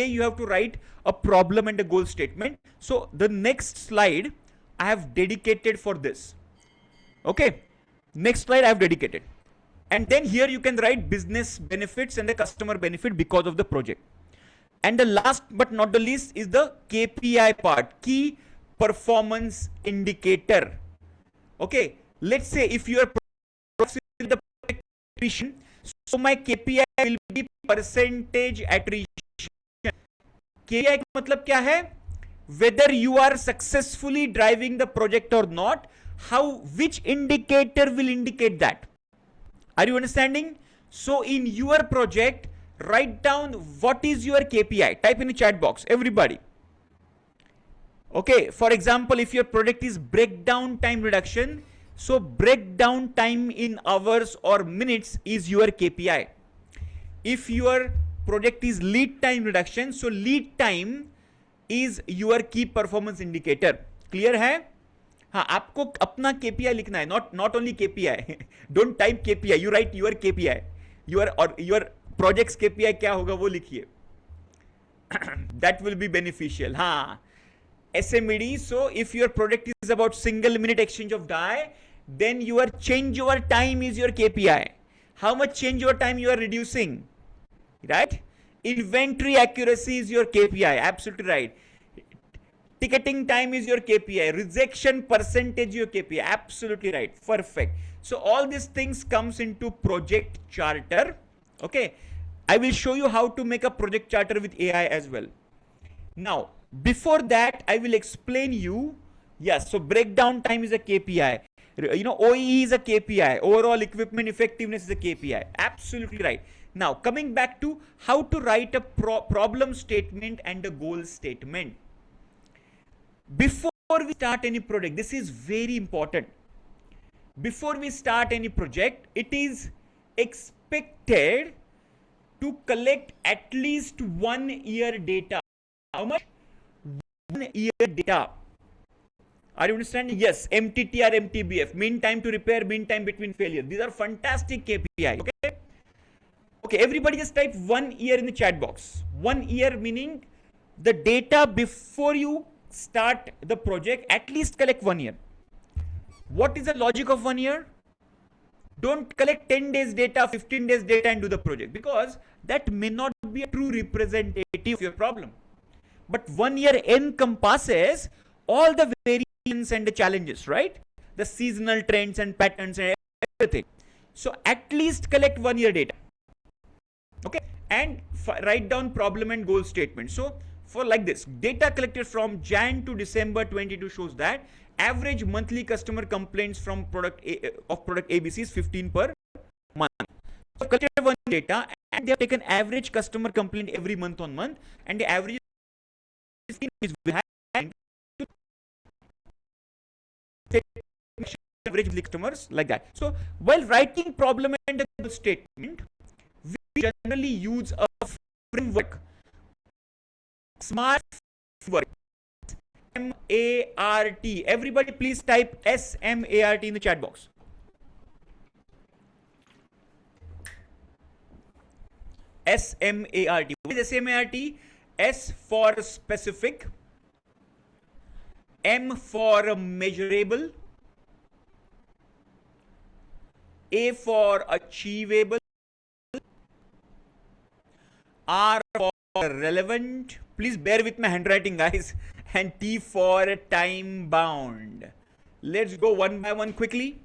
you have to write a problem and a goal statement. So the next slide I have dedicated for this. Okay. Next slide I have dedicated. And then here you can write business benefits and the customer benefit because of the project. And the last but not the least is the KPI part, key performance indicator. Okay. Let's say if you are the attrition, so my KPI will be percentage attrition. KPI का मतलब क्या है? Whether you are successfully driving the project or not, which indicator will indicate that? Are you understanding? So in your project, write down what is your KPI. Type in the chat box, everybody. Okay, for example, if your project is breakdown time reduction, so breakdown time in hours or minutes is your KPI. If your project is lead time reduction, so lead time is your key performance indicator. Clear है? हाँ, आपको अपना KPI लिखना है, not only KPI. Don't type KPI. You write your KPI. Your project's KPI क्या होगा वो लिखिए. That will be beneficial. हाँ. SMED. So if your project is about single minute exchange of die, then your changeover time is your KPI. How much changeover time you are reducing, right? Inventory accuracy is your KPI. Absolutely right. Ticketing time is your KPI. Rejection percentage your KPI. Absolutely right. Perfect. So all these things comes into project charter. Okay. I will show you how to make a project charter with AI as well. Now, before that, I will explain you. Yes. So breakdown time is a KPI. OEE is a KPI. Overall equipment effectiveness is a KPI. Absolutely right. Now, coming back to how to write a problem statement and a goal statement. Before we start any project, this is very important. before we start any project, it is expected to collect at least 1 year data. How much? 1 year data. Are you understanding? Yes, MTTR, MTBF, mean time to repair, mean time between failure. These are fantastic KPI. Okay. Okay, everybody just type 1 year in the chat box. 1 year meaning the data before you start the project, at least collect 1 year. What is the logic of 1 year? Don't collect 10 days data, 15 days data and do the project, because that may not be a true representative of your problem. But 1 year encompasses all the variants and the challenges, right? The seasonal trends and patterns and everything. So at least collect 1 year data. Okay, and write down problem and goal statement. So for like this, data collected from Jan to December 22 shows that average monthly customer complaints from product ABC is 15 per month. So collected 1 year data, and they have taken average customer complaint every month on month, and the average is average customers like that. So while writing problem and the statement, we generally use a framework, SMART framework, SMART. Everybody please type SMART in the chat box. SMART. What is SMART? S for specific, M for measurable, A for achievable, R for relevant, please bear with my handwriting guys, and T for time bound. Let's go one by one quickly.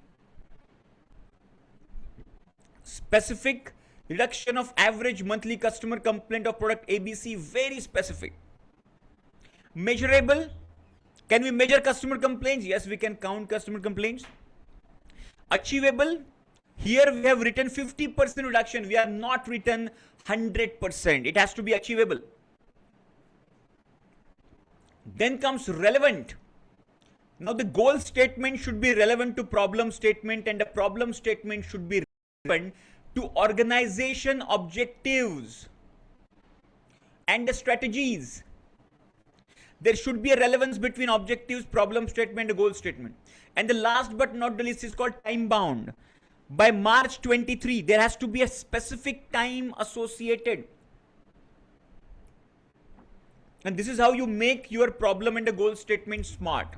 Specific, reduction of average monthly customer complaint of product ABC, very specific. Measurable, can we measure customer complaints? Yes, we can count customer complaints. Achievable, here we have written 50% reduction, we have not written 100%, it has to be achievable. Then comes relevant. Now the goal statement should be relevant to problem statement, and the problem statement should be relevant to organization objectives and the strategies. There should be a relevance between objectives, problem statement, and goal statement. And the last but not the least is called time bound. By March 23, there has to be a specific time associated. And this is how you make your problem and the goal statement smart.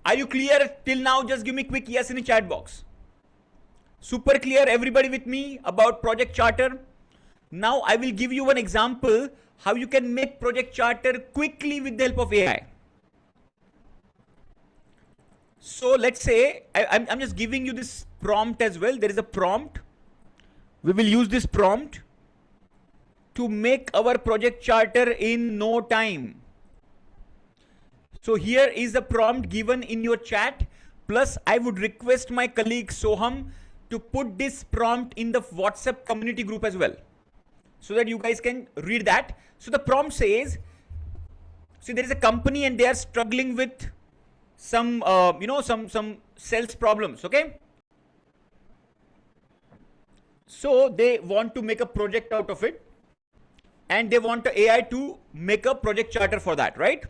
Are you clear till now? Just give me quick yes in the chat box. Super clear, everybody with me about project charter? Now I will give you one example how you can make project charter quickly with the help of AI. So let's say I'm just giving you this prompt as well. There is a prompt. We will use this prompt to make our project charter in no time. So here is a prompt given in your chat. Plus I would request my colleague Soham to put this prompt in the WhatsApp community group as well, so that you guys can read that. So the prompt says, see, there is a company and they are struggling with some some sales problems. Okay, so they want to make a project out of it, and they want the AI to make a project charter for that, right?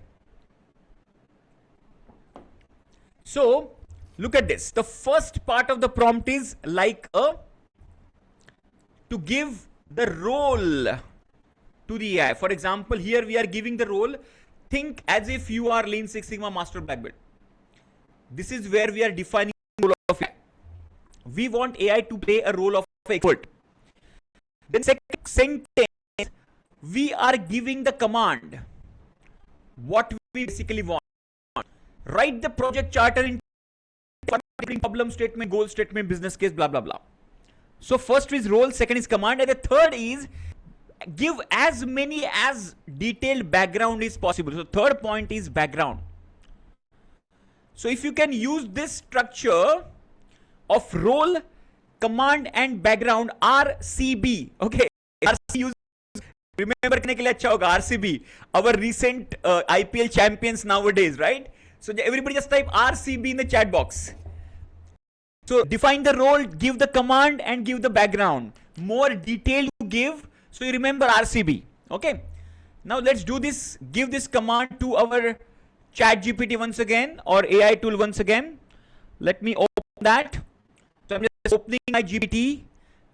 So look at this. The first part of the prompt is like to give the role to the AI. For example, here we are giving the role. Think as if you are Lean Six Sigma Master Black Belt. This is where we are defining the role of AI. We want AI to play a role of expert. Then second sentence, we are giving the command. What we basically want. Write the project charter in problem statement, goal statement, business case, blah blah blah. So first is role, second is command, and the third is give as many as detailed background is possible. So third point is background. So if you can use this structure of role, command and background, RCB. Okay, RCB remember करने के लिए अच्छा होगा RCB, our recent IPL champions nowadays, right? So everybody just type RCB in the chat box. So define the role, give the command, and give the background. More detail you give, so you remember RCB. Okay. Now let's do this. Give this command to our chat GPT once again, or AI tool once again. Let me open that. So I'm just opening my GPT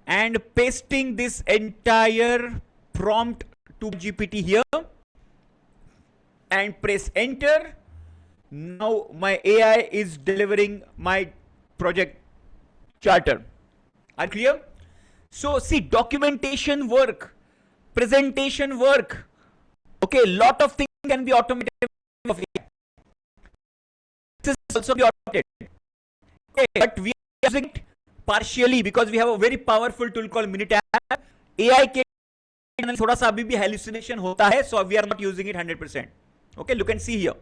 and pasting this entire prompt to GPT here and press enter. Now my AI is delivering my project charter. Are clear? So see, documentation work, presentation work. Okay, lot of things can be automated of AI. This is also be automated. Okay, but we are using it partially because we have a very powerful tool called Minitab. AI के थोड़ा सा अभी भी hallucination होता है, so we are not using it 100%. Okay, look and see here.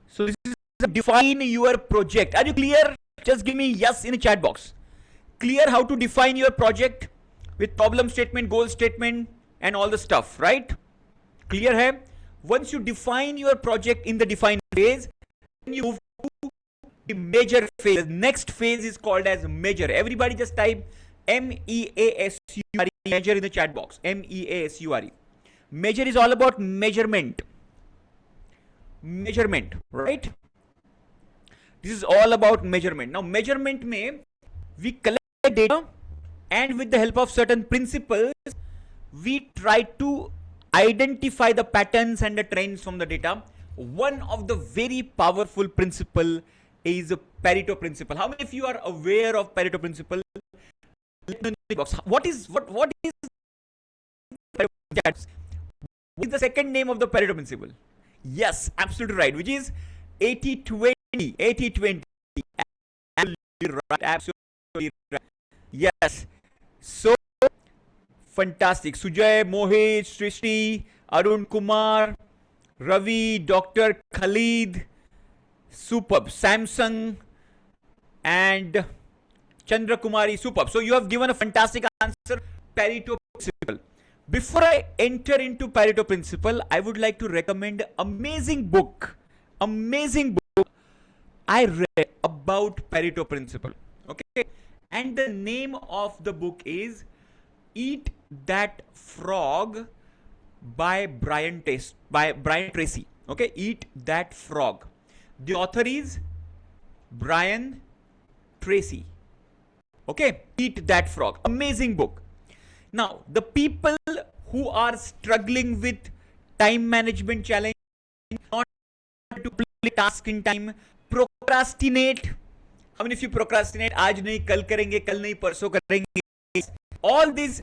So this is define your project. Are you clear? Just give me yes in the chat box. Clear how to define your project with problem statement, goal statement, and all the stuff, right? Clear hai? Once you define your project in the define phase, then you move to the measure phase. The next phase is called as measure. Everybody just type MEASURE, measure in the chat box. MEASURE. Measure is all about measurement. Measurement, right? This is all about measurement. Now measurement mein we collect data, and with the help of certain principles we try to identify the patterns and the trends from the data. One of the very powerful principle is Pareto principle. How many of you are aware of Pareto principle? What is Pareto? What is the second name of the Pareto principle? Yes, absolutely right, which is 80-20. 80-20. Absolutely right. Absolutely right. Yes. So fantastic. Sujay, Mohit, Srishti, Arun Kumar, Ravi, Dr. Khalid, superb. Samsung and Chandra Kumari, superb. So you have given a fantastic answer. Pareto principle. Before I enter into Pareto principle, I would like to recommend amazing book. Amazing book I read about Pareto principle. Okay. And the name of the book is Eat That Frog by Brian Tracy. Okay, Eat That Frog. The author is Brian Tracy. Okay, Eat That Frog. Amazing book. Now, the people who are struggling with time management challenge, not to complete task in time, procrastinate. How many of you procrastinate? आज नहीं, कल करेंगे, कल नहीं, परसों करेंगे. All these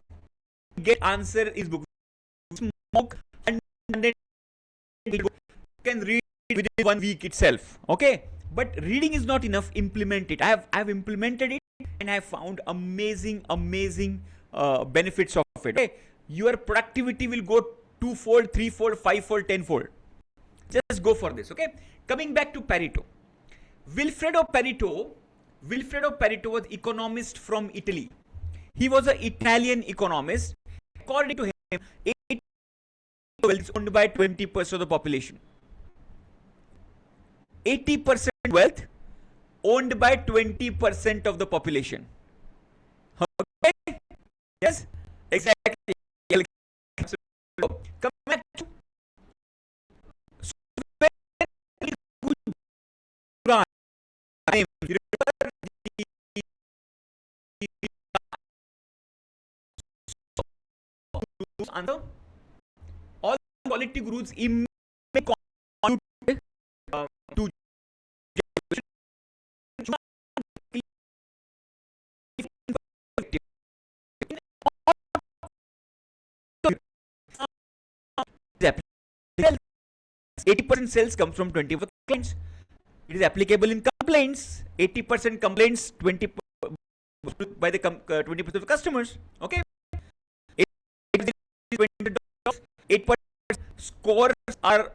get answer is book. Smoke 100 can read within 1 week itself. Okay, but reading is not enough. Implement it. I have implemented it and I have found amazing benefits of it. Okay, your productivity will go 2-fold, 3-fold, 5-fold, 10-fold. Just go for this. Okay, coming back to Pareto. Vilfredo Pareto was economist from Italy. He was an Italian economist. According to him, 80% wealth is owned by 20% of the population. 80% wealth owned by 20% of the population. Okay? Yes, exactly. Come back to answer. All quality groups contribute to sales. 80% sales comes from 20% clients. It is applicable in complaints. 80% complaints, 20% by the 20% of the customers. Okay. 8% scores are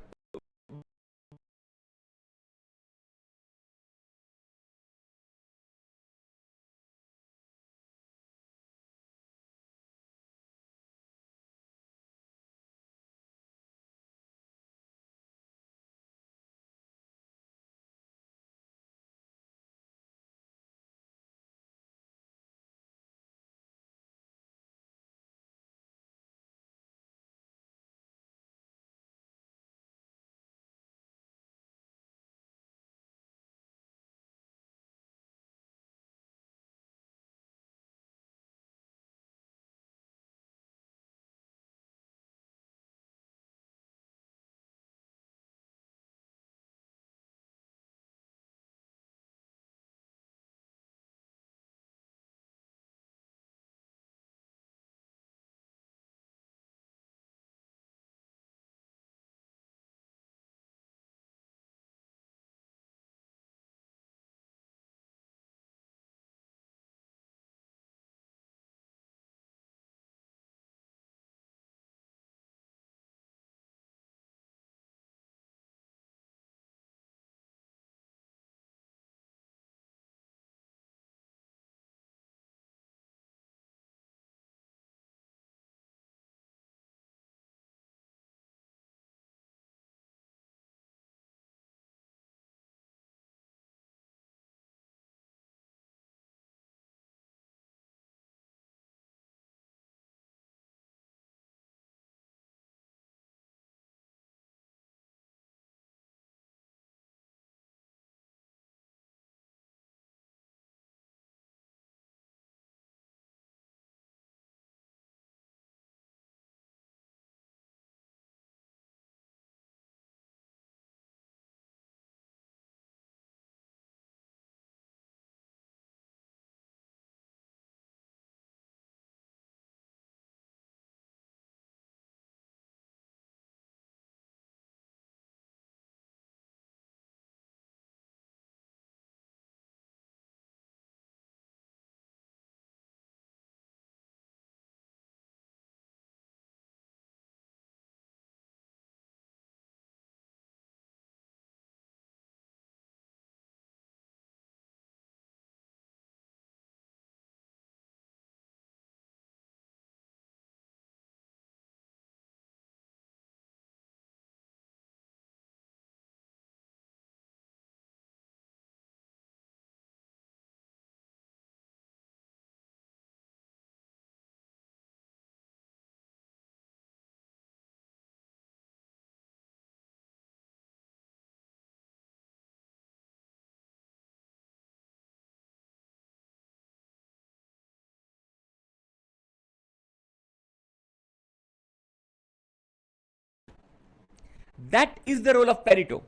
That is the role of Pareto.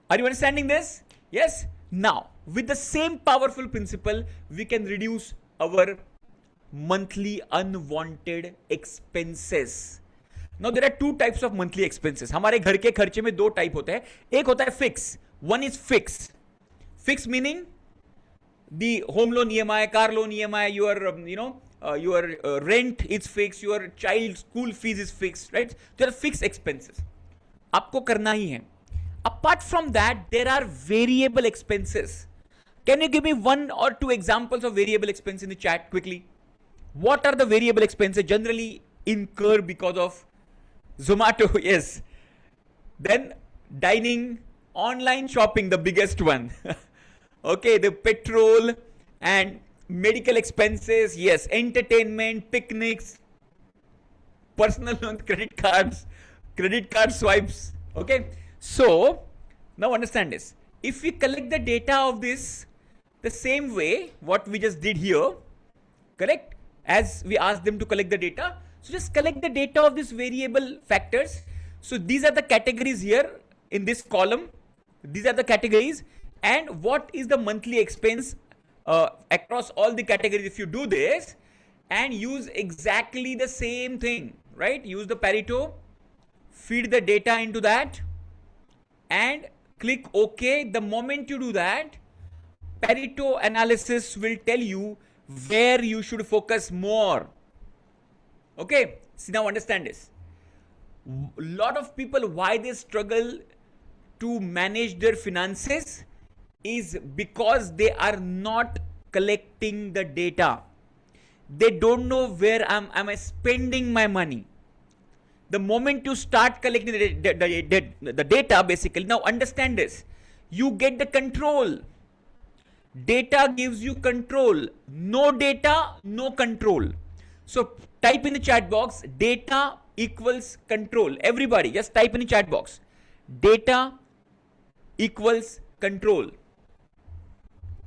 Are you understanding this? Yes. Now, with the same powerful principle, we can reduce our monthly unwanted expenses. Now there are two types of monthly expenses. हमारे घर के खर्चे में दो type होते हैं. एक होता है fix. One is fixed. Fixed meaning the home loan EMI, car loan EMI, your rent is fixed, your child's school fees is fixed, right? There are fixed expenses. आपको करना ही है. Apart from that, there are variable expenses. Can you give me one or two examples of variable expense in the chat quickly? What are the variable expenses generally incur because of Zomato? Yes. Then dining, online shopping, the biggest one. Okay, the petrol and medical expenses. Yes, entertainment, picnics, personal loans, credit card swipes. Okay. So now understand this. If we collect the data of this the same way what we just did here, correct, as we asked them to collect the data, so just collect the data of these variable factors. So these are the categories here in this column. These are the categories, and what is the monthly expense across all the categories. If you do this and use exactly the same thing, right, use the Pareto, feed the data into that and click OK. The moment you do that, Pareto analysis will tell you where you should focus more. Okay, see, now understand this. Lot of people, why they struggle to manage their finances is because they are not collecting the data. They don't know where am I spending my money. The moment you start collecting the data, basically, now understand this, you get the control. Data gives you control. No data, no control. So type in the chat box, data equals control. Everybody, just type in the chat box, data equals control.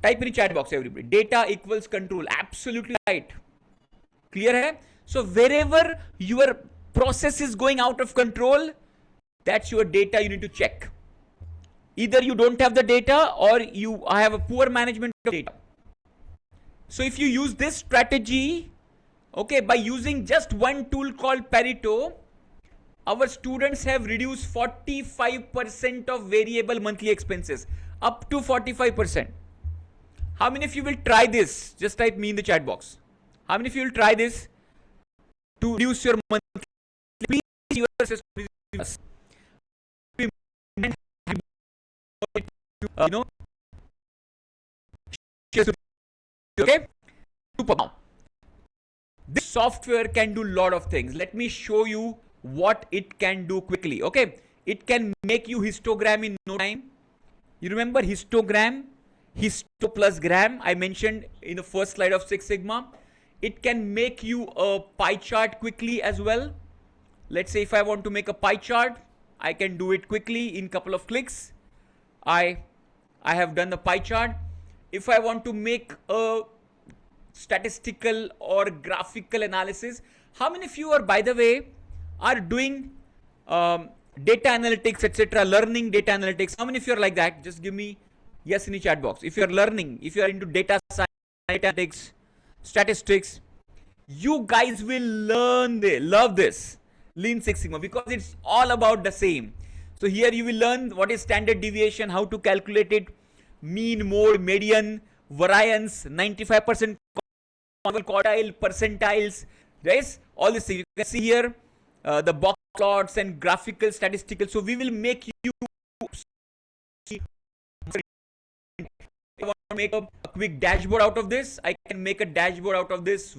Type in the chat box, everybody. Data equals control. Absolutely right. Clear hai? So wherever your process is going out of control, that's your data you need to check. Either you don't have the data or you have a poor management of data. So if you use this strategy, okay, by using just one tool called Pareto, our students have reduced 45% of variable monthly expenses, up to 45%. How many of you will try this? Just type me in the chat box. How many of you will try this to reduce your monthly? Please, your system is okay. This software can do a lot of things. Let me show you what it can do quickly. Okay, it can make you histogram in no time. You remember histogram, histo plus gram I mentioned in the first slide of Six Sigma. It can make you a pie chart quickly as well. Let's say if I want to make a pie chart, I can do it quickly in couple of clicks. I have done the pie chart. If I want to make a statistical or graphical analysis, how many of you are, by the way, are doing data analytics, etc., learning data analytics? How many of you are like that? Just give me yes in the chat box. If you are learning, if you are into data science, analytics, statistics, you guys will love this Lean Six Sigma, because it's all about the same. So here you will learn what is standard deviation, how to calculate it, mean, mode, median, variance, 95% quartile, percentiles, right? All these things. You can see here the box plots and graphical, statistical. So we will make you, if I want to make a quick dashboard out of this, I can make a dashboard out of this.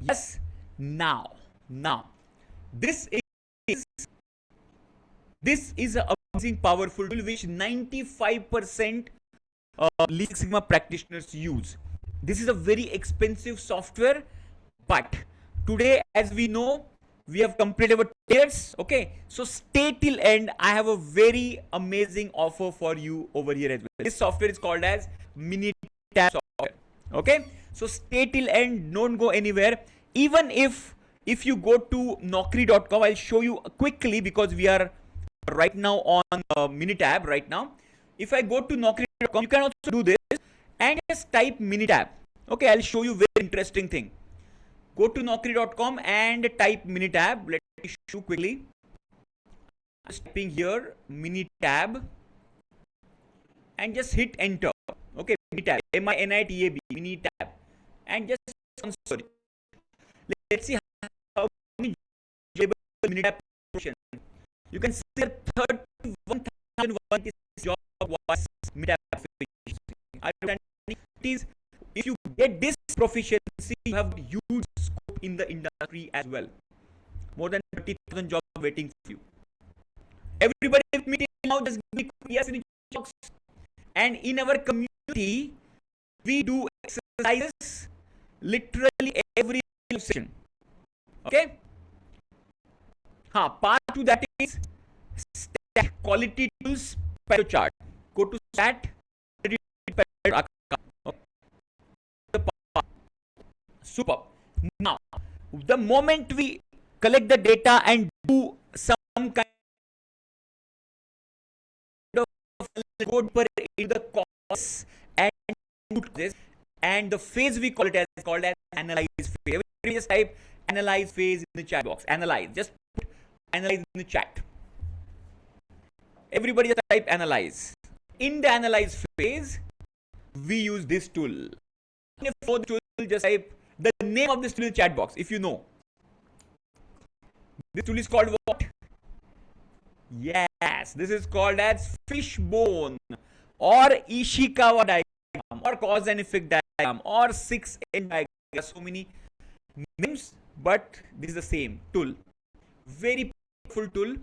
Yes. Now, this is an amazing powerful tool which 95% Lean Six Sigma practitioners use. This is a very expensive software, but today, as we know, we have completed our years. Okay, so stay till end. I have a very amazing offer for you over here as well. This software is called as Minitab software. Okay, so stay till end. Don't go anywhere. Even if if you go to Naukri.com, I'll show you quickly because we are right now on Minitab right now. If I go to Naukri.com, you can also do this and just type Minitab. Okay, I'll show you very interesting thing. Go to Naukri.com and type Minitab. Let me show you quickly. Just typing here Minitab and just hit enter. Okay, Minitab, M-I-N-I-T-A-B, Minitab, and just sorry. Let's see how many Minitab position. You can see that 31,001 job was Minitab. It is, if you get this proficiency, you have huge scope in the industry as well. More than 30,000 jobs waiting for you. Everybody with me now, just give me yes in jobs. And in our community, we do exercises literally every session. Okay? Part 2, that is stat quality tools chart. Go to stat. Super. Now, the moment we collect the data and do some kind of code per in the course and this, and the phase we call it as called as analyze phase. We just type analyze phase in the chat box. Analyze. Just put analyze in the chat. Everybody just type analyze. In the analyze phase, we use this tool. For the tool, just type the name of this tool in the chat box if you know. This tool is called what? Yes, this is called as fishbone or Ishikawa diagram or cause and effect diagram or 6N diagram. So many names, but this is the same tool. Very powerful tool.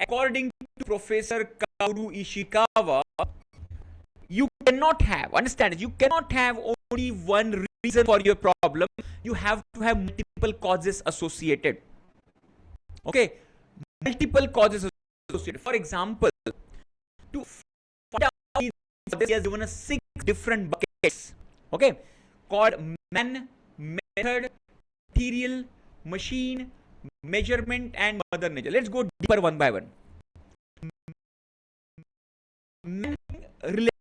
According to Professor Kaoru Ishikawa, you cannot have, understand it, you cannot have only one reason for your problem. You have to have multiple causes associated. Okay, multiple causes associated. For example, to find out, he has given us 6 different buckets. Okay, called man, method, material, machine, measurement, and mother nature. Let's go deeper one by one. Man related,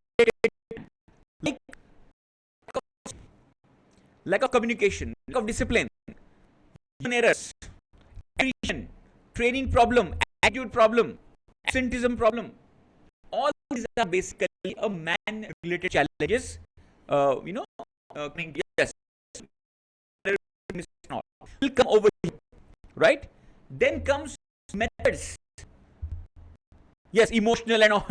lack of communication, lack of discipline, human errors, attrition, training problem, attitude problem, absenteeism problem. All these are basically a man-related challenges. Yes, will come over here, right? Then comes methods. Yes, emotional and all.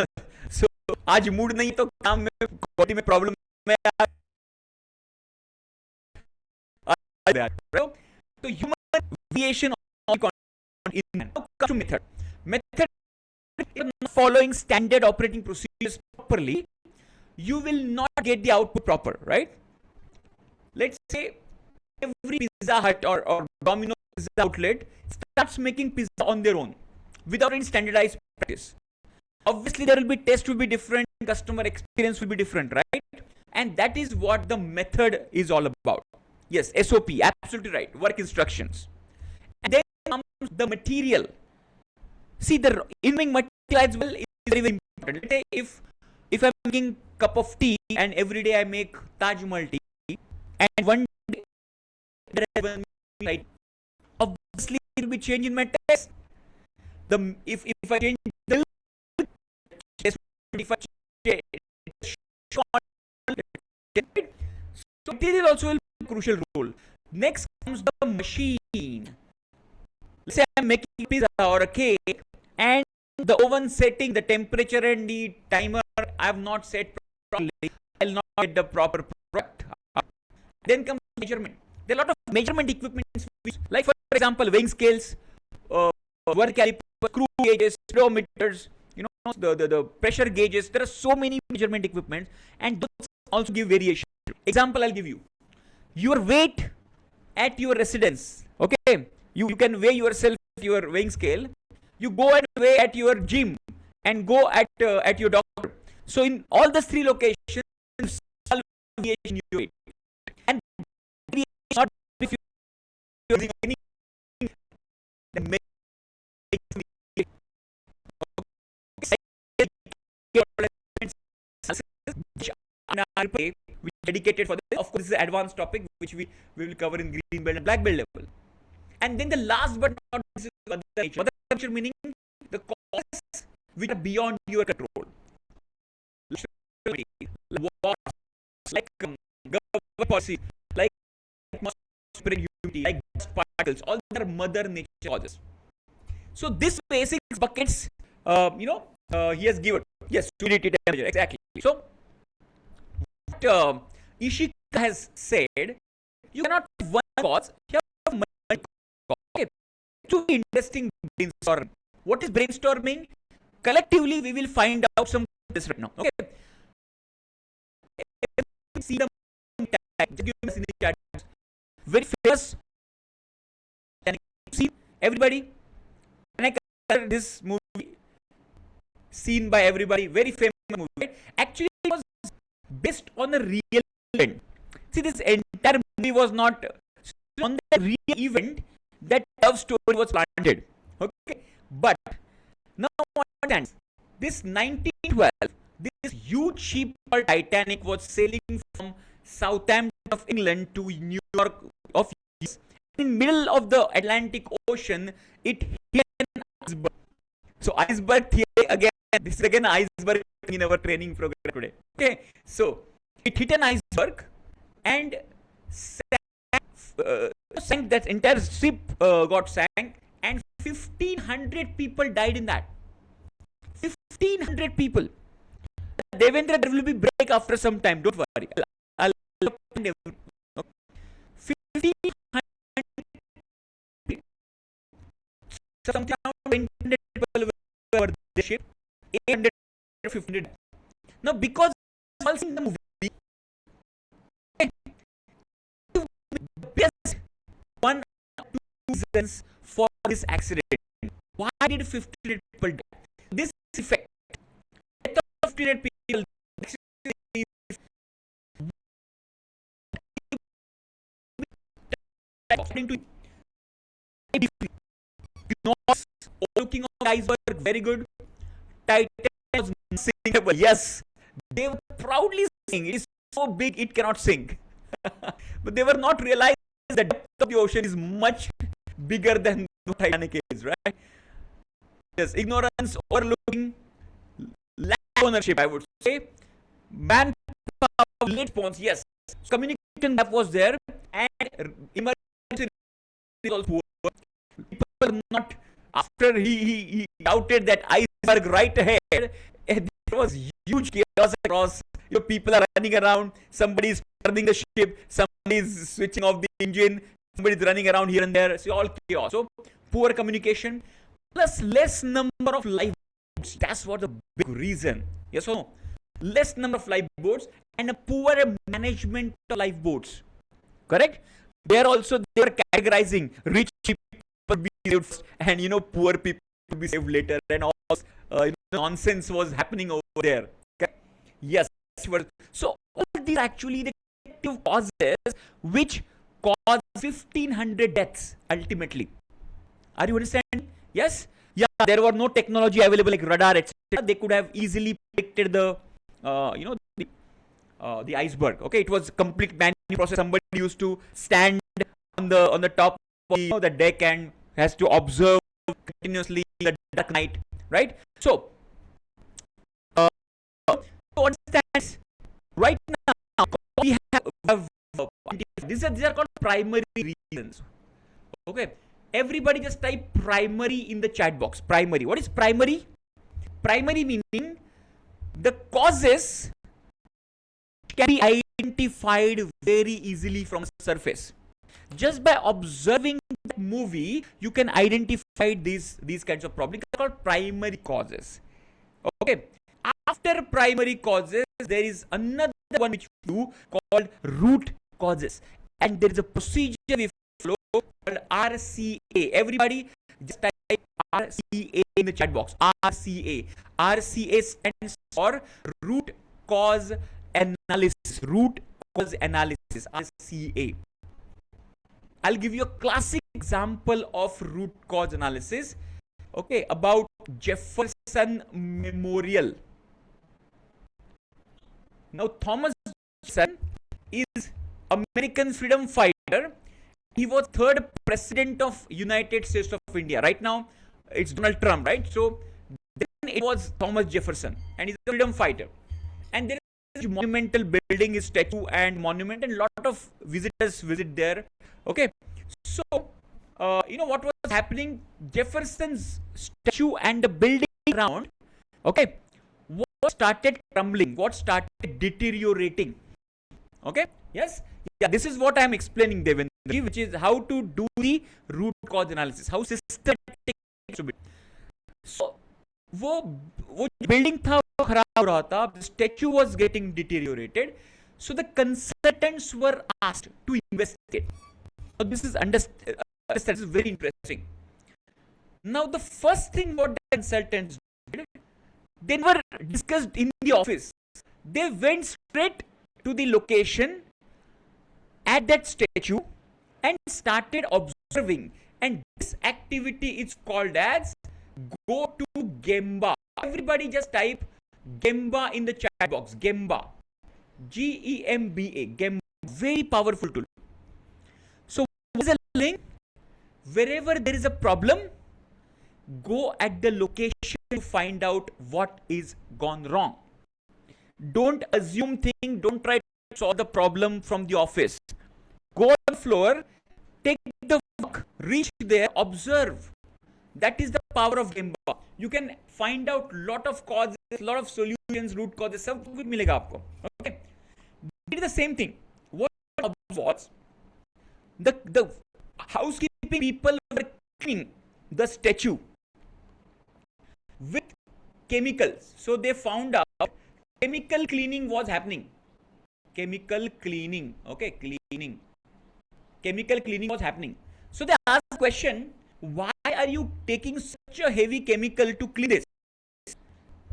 So, आज mood नहीं तो काम में body में problem में तो human variation in to method not following standard operating procedures properly, you will not get the output proper, right? Let's say every Pizza Hut or Domino's pizza outlet starts making pizza on their own without any standardized practice. Obviously, there will be taste will be different, customer experience will be different, right? And that is what the method is all about. Yes, SOP, absolutely right. Work instructions. And then comes the material. See, the inking material as well is very, very important. Let's say if I'm making cup of tea and every day I make Taj Mahal tea, and one day obviously it will be change in my taste. If I change the if I change so material also will play a crucial role. Next comes the machine. Let's say I'm making pizza or a cake and the oven setting, the temperature and the timer I have not set properly. I will not get the proper product. Then comes measurement. There are a lot of measurement equipment, like for example weighing scales, work caliper, screw gauges, speedometers, the pressure gauges. There are so many measurement equipment, and those also give variation. Example I'll give you. Your weight at your residence. Okay, you can weigh yourself at your weighing scale. You go and weigh at your gym and go at your doctor. So in all the 3 locations, variation in your weight. And not if you are using any which is dedicated for this. Of course, this is an advanced topic which we will cover in green belt and black belt level. And then the last but not least is mother nature. Mother nature meaning the causes which are beyond your control. Like wars, like government policy, like spreading humidity, like dust particles, all that are mother nature causes. So this basic buckets, he has given. Yes, humidity, temperature, exactly. So what Ishika has said, you cannot have one cause, you have multiple causes. Okay. To be interesting brainstorming. What is brainstorming? Collectively, we will find out some this right now. Okay. See the just give us in the chat. Very famous. Can I see everybody? Can I consider this movie seen by everybody? Very famous movie. Actually, it was based on a real event. See, this entire movie was not on the real event that love story was planted. Okay, but now understand this 1912. This huge ship called Titanic was sailing from Southampton of England to New York of US. In middle of the Atlantic Ocean, it hit an iceberg. So iceberg theory again. This is again iceberg in our training program today. Okay, so it hit an iceberg and sank. That entire ship got sank, and 1,500 people died in that. 1,500 people. Devendra, there will be break after some time. Don't worry. I'll 1,500 something around 200 people were the ship. 800, 500. Now, because all in the movie, the best one or two reasons for this accident. Why did 1,500 people die? This effect. 1,500 people. According to looking on the iceberg, very good. Titan was sinkable. Yes, they were proudly saying it is so big it cannot sink. But they were not realizing the depth of the ocean is much bigger than the Titanic is, right? Yes, ignorance, overlooking, lack of ownership, I would say. Manpower, late response, yes. Communication gap was there, and emergency was also poor. People were not, after he doubted that iceberg right ahead, there was huge chaos across. People are running around, somebody is turning the ship, somebody is switching off the engine, somebody is running around here and there. So all chaos. So poor communication plus less number of lifeboats. That's what the big reason. Yes or no? Less number of lifeboats and a poor management of lifeboats. Correct? There also they were categorizing rich people be saved and poor people be saved later, and all nonsense was happening over there. Okay? Yes. So all these actually the collective causes which cause 1,500 deaths ultimately. Are you understanding? Yes. Yeah. There were no technology available like radar, etc. They could have easily predicted the the iceberg. Okay, it was complete manual process. Somebody used to stand on the top of the deck and has to observe continuously the dark night, right? So understand right now we have these are called primary reasons. Okay, everybody just type primary in the chat box. Primary. What is primary? Primary meaning the causes can be identified very easily from the surface. Just by observing the movie, you can identify these kinds of problems. They're called primary causes. Okay. After primary causes, there is another one which we do called root causes, and there is a procedure we follow called RCA. Everybody just type RCA in the chat box. RCA. RCA stands for root cause analysis. Root cause analysis. RCA. I'll give you a classic example of root cause analysis. Okay, about Jefferson Memorial. Now Thomas Jefferson is American freedom fighter. He was third president of United States of India. Right now it's Donald Trump, right? So then it was Thomas Jefferson, and he's a freedom fighter. And there is a monumental building, his statue and monument, and lot of visitors visit there. Okay, so what was happening? Jefferson's statue and the building around, okay, what started crumbling, what started deteriorating. Okay, yes, yeah, this is what I am explaining, Devendra, which is how to do the root cause analysis, how systematic to be. So वो building था वो खराब हो रहा था, the statue was getting deteriorated, so the consultants were asked to investigate. Now this is this is very interesting. Now the first thing what the consultants did, they were discussed in the office. They went straight to the location at that statue and started observing. And this activity is called as go to Gemba. Everybody just type Gemba in the chat box. Gemba. Gemba. Gemba. Very powerful tool. So what is the link? Wherever there is a problem, go at the location to find out what is gone wrong. Don't assume things, don't try to solve the problem from the office. Go on the floor, take the work, reach there, observe. That is the power of Gemba. You can find out lot of causes, lot of solutions, root causes, सब कुछ मिलेगा आपको. Okay. Did the same thing. What was the housekeeping people were cleaning the statue with chemicals. So they found out chemical cleaning was happening. Chemical cleaning. Okay, cleaning. Chemical cleaning was happening. So they asked the question, why are you taking such a heavy chemical to clean this?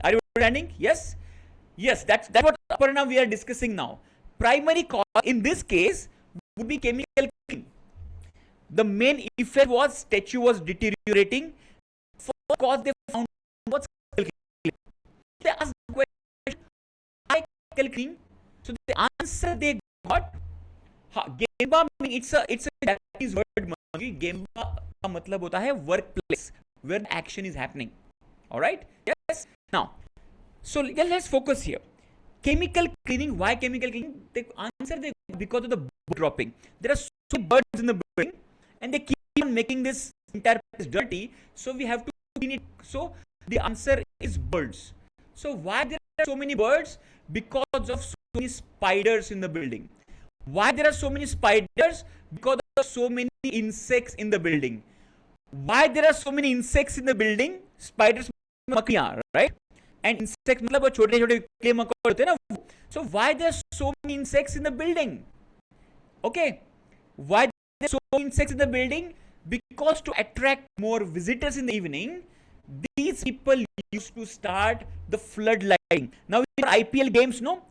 Are you understanding? Yes? Yes, that's what Aparna we are discussing now. Primary cause in this case would be chemical cleaning. The main effect was statue was deteriorating. First cause they found was chemical cleaning. They asked the question, why chemical cleaning? So the answer they got, Gemba, it's a Japanese word. Gemba का मतलब होता है workplace where action is happening. All right? Yes. Now, so let's focus here. Chemical cleaning. Why chemical cleaning? The answer they because of the bird dropping. There are so many birds in the building, and they keep on making this entire place dirty. So we have to clean it. So the answer is birds. So why there are so many birds? Because of so many spiders in the building. Why there are so many spiders? Because of so many insects in the building. Why there are so many insects in the building? Spiders, मक्खियाँ, right? And insects मतलब वो छोटे छोटे कीड़े मकोड़े होते हैं ना. So why there are so many insects in the building? Okay, why there are so many insects in the building? Because to attract more visitors in the evening, these people used to start the floodlighting. Now in IPL games, no,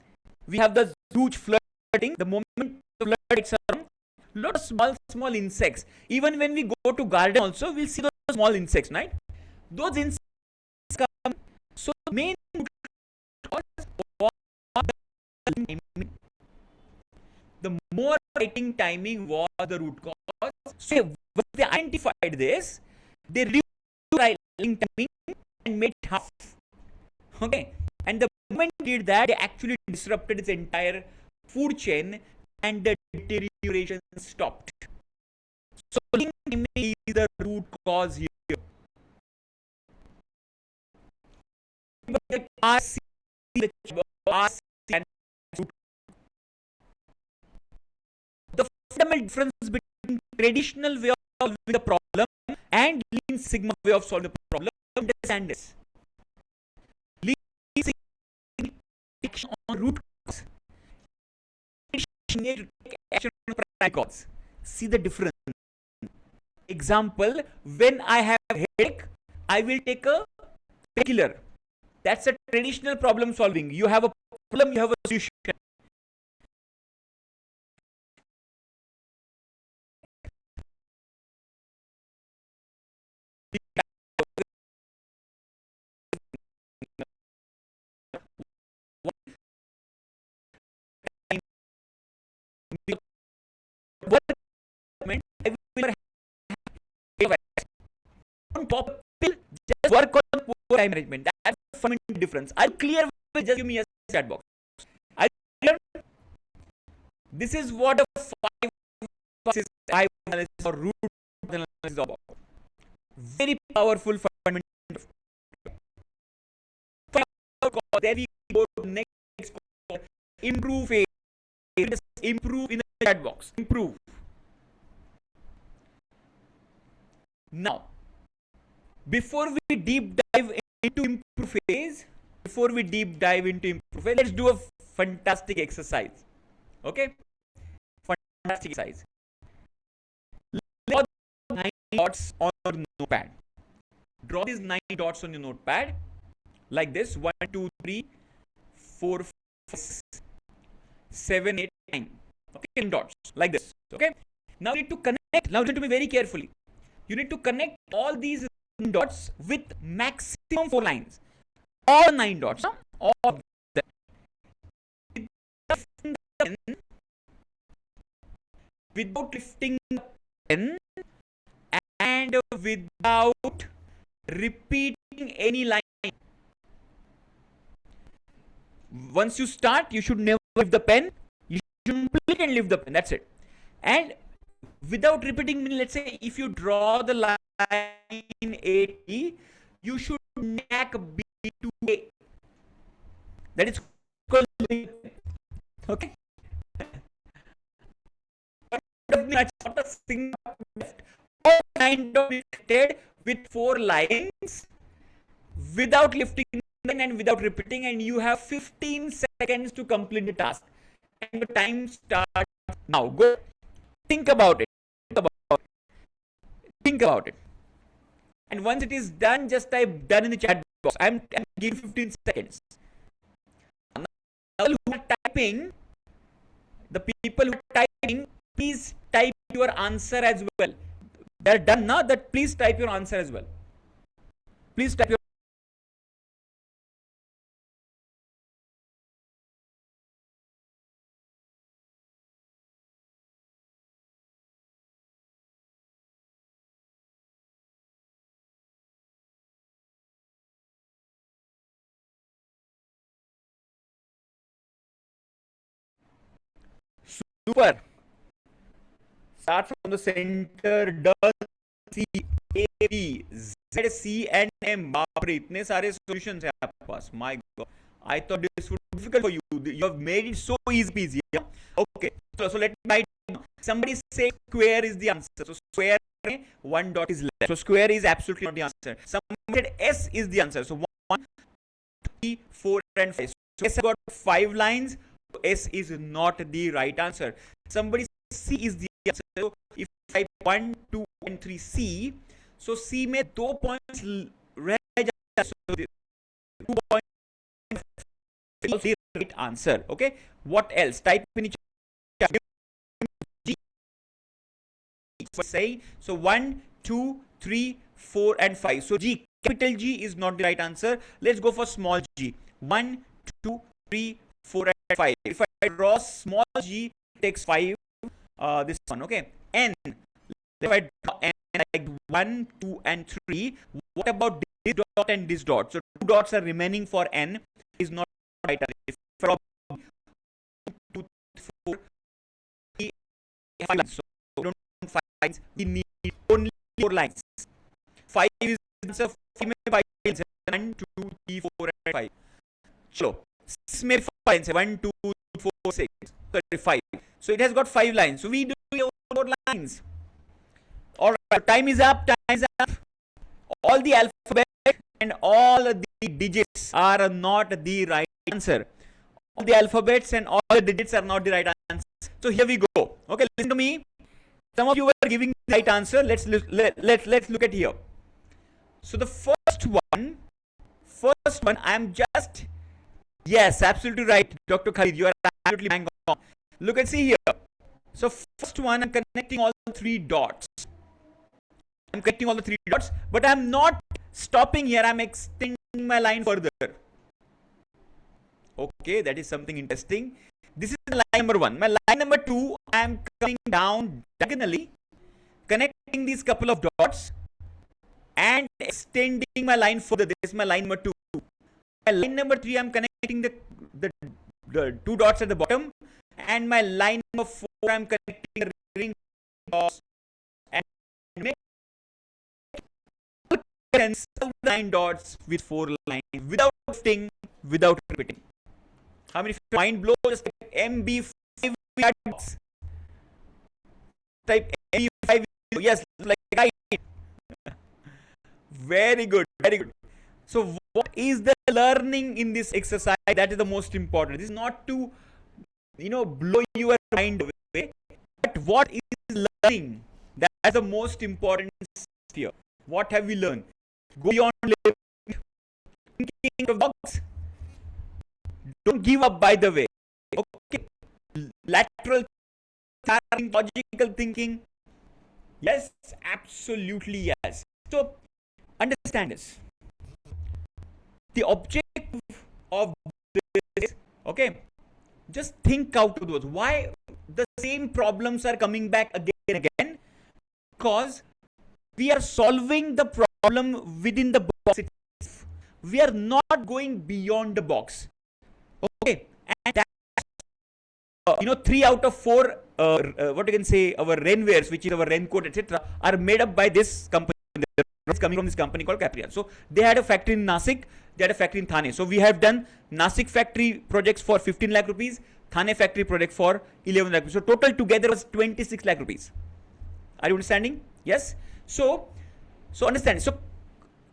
we have the huge floodlighting. The moment the flood lights around, lot of small insects. Even when we go to garden also, we'll see those small insects, right? Those insects come. So main cause was the more lighting timing was the root cause. So when they identified this, they reduced lighting timing and made it half. Okay, and the moment they did that, they actually disrupted its entire food chain, and the deterioration stopped. So lighting timing is the root cause here. The fundamental difference between traditional way of solving the problem and Lean Sigma way of solving the problem. Understand this. Lean Sigma action on root cause. Take action on primary cause. See the difference. Example: when I have a headache, I will take a painkiller. That's a traditional problem solving. You have a problem, you have a solution. Don't pop a pill. Just work on poor time management. That's the fundamental difference. I'll clear with just give me a chat box. I'll clear. This is what a 5 analysis or root analysis is about. Very powerful fundamental. Then we go to next. Improve it. Improve in the chat box. Improve. Now, before we deep dive into improve phase, let's do a fantastic exercise. Okay? Fantastic exercise. Draw 9 dots on your notepad. Draw these 9 dots on your notepad like this. 1, 2, 3, 4, 5, 6, 7, 8, 9. Okay, 10 dots like this. Okay. Now you need to connect. Now listen to me very carefully. You need to connect all these dots with maximum 4 lines. All 9 dots. All of them. Without lifting the pen and without repeating any line. Once you start, you should never lift the pen. You should complete and lift the pen. That's it. And without repeating, let's say if you draw the line A, you should connect B to A. That is called okay. Not a single left. All 9 dots connected with 4 lines without lifting and without repeating, and you have 15 seconds to complete the task. And the time starts now. Go. Think about it. Think about it. And once it is done, just type done in the chat box. I'm giving 15 seconds. Now, who are typing, the people who are typing, please type your answer as well. They're done now. That please type your answer as well. Please type your super. Start from the center. Does C, A, B, Z, C and M. बाप रे इतने सारे solutions हैं आपके पास. My God, I thought this would be difficult for you. You have made it so easy. Yeah? Okay. So let me write. Somebody say square is the answer. So square 1 dot is left. So square is absolutely not the answer. Somebody said S is the answer. So 1, 2, 3, 4 and 5. So S has got 5 lines. So S is not the right answer. Somebody said C is the answer. So if I 1, 2 and 3 C, so C में 2 points रह जाएगा. So 2 points is the right answer. Okay. What else? Type in each G. Say so 1, 2, 3, 4 and 5. So G, capital G is not the right answer. Let's go for small g. 1, 2, 3, 4 and 5. If I draw small g, it takes 5. This one. Okay. N. If I draw N like 1, 2 and 3, what about this dot and this dot? So 2 dots are remaining for N. Is not right. If from 2, 4, 3, 5 lines. So we don't want 5 lines. We need only 4 lines. 5 is the answer. 5 में 5 lines. 1, 2, 3, 4 and 5. चलो 6 में 5 lines. 1, 2, 3, 4, 6. 5. So it has got 5 lines. So we do 4 lines. Alright, time is up. All the alphabet and all the digits are not the right answer. All the alphabets and all the digits are not the right answer. So here we go. Okay, listen to me. Some of you were giving the right answer. Let's look at here. So the first one, I am just, yes, absolutely right, Dr. Khalid. You are absolutely bang on. Look and see here. So first one, I'm connecting all the 3 dots. But I'm not stopping here. I'm extending my line further. Okay, that is something interesting. This is line number 1. My line number 2, I'm coming down diagonally, connecting these couple of dots. and extending my line further. This is my line number 2. My line number 3, I'm connecting the 2 dots at the bottom, and my line number 4, I'm connecting the ring dots and make 9 dots with 4 lines without shifting, without repeating. How many mind blow? Just type MB5 dots. Type MB5. Yes, like right. Very good, very good. So what is the learning in this exercise? That is the most important. This is not to, blow your mind away, but what is learning? That's the most important here. What have we learned? Go beyond thinking out of the box. Don't give up, by the way. Okay. Lateral thinking, logical thinking. Yes, absolutely yes. So understand this. The objective of this, okay, just think out of those. Why the same problems are coming back again and again? Because we are solving the problem within the box itself. We are not going beyond the box. Okay, and that's 3 out of 4 what you can say, our rainwares, which is our raincoat, etc., are made up by this company. It's coming from this company called Caprian. So they had a factory in Nasik, they had a factory in Thane. So we have done Nasik factory projects for 15 lakh rupees, Thane factory project for 11 lakh rupees. So total together was 26 lakh rupees. Are you understanding? Yes. So understand. So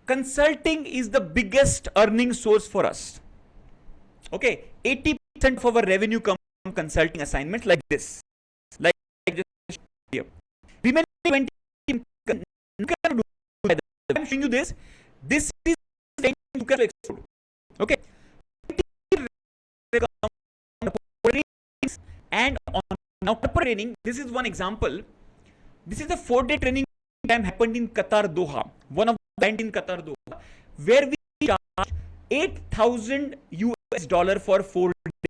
consulting is the biggest earning source for us. Okay, 80% of our revenue comes from consulting assignments like this, like this here. Remaining 20, you can do. I'm showing you this. This is you can explode. Okay. And on now training, this is one example. This is the 4-day training time happened in Qatar, Doha. One of the band in Qatar, Doha, where we charge $8,000 for 4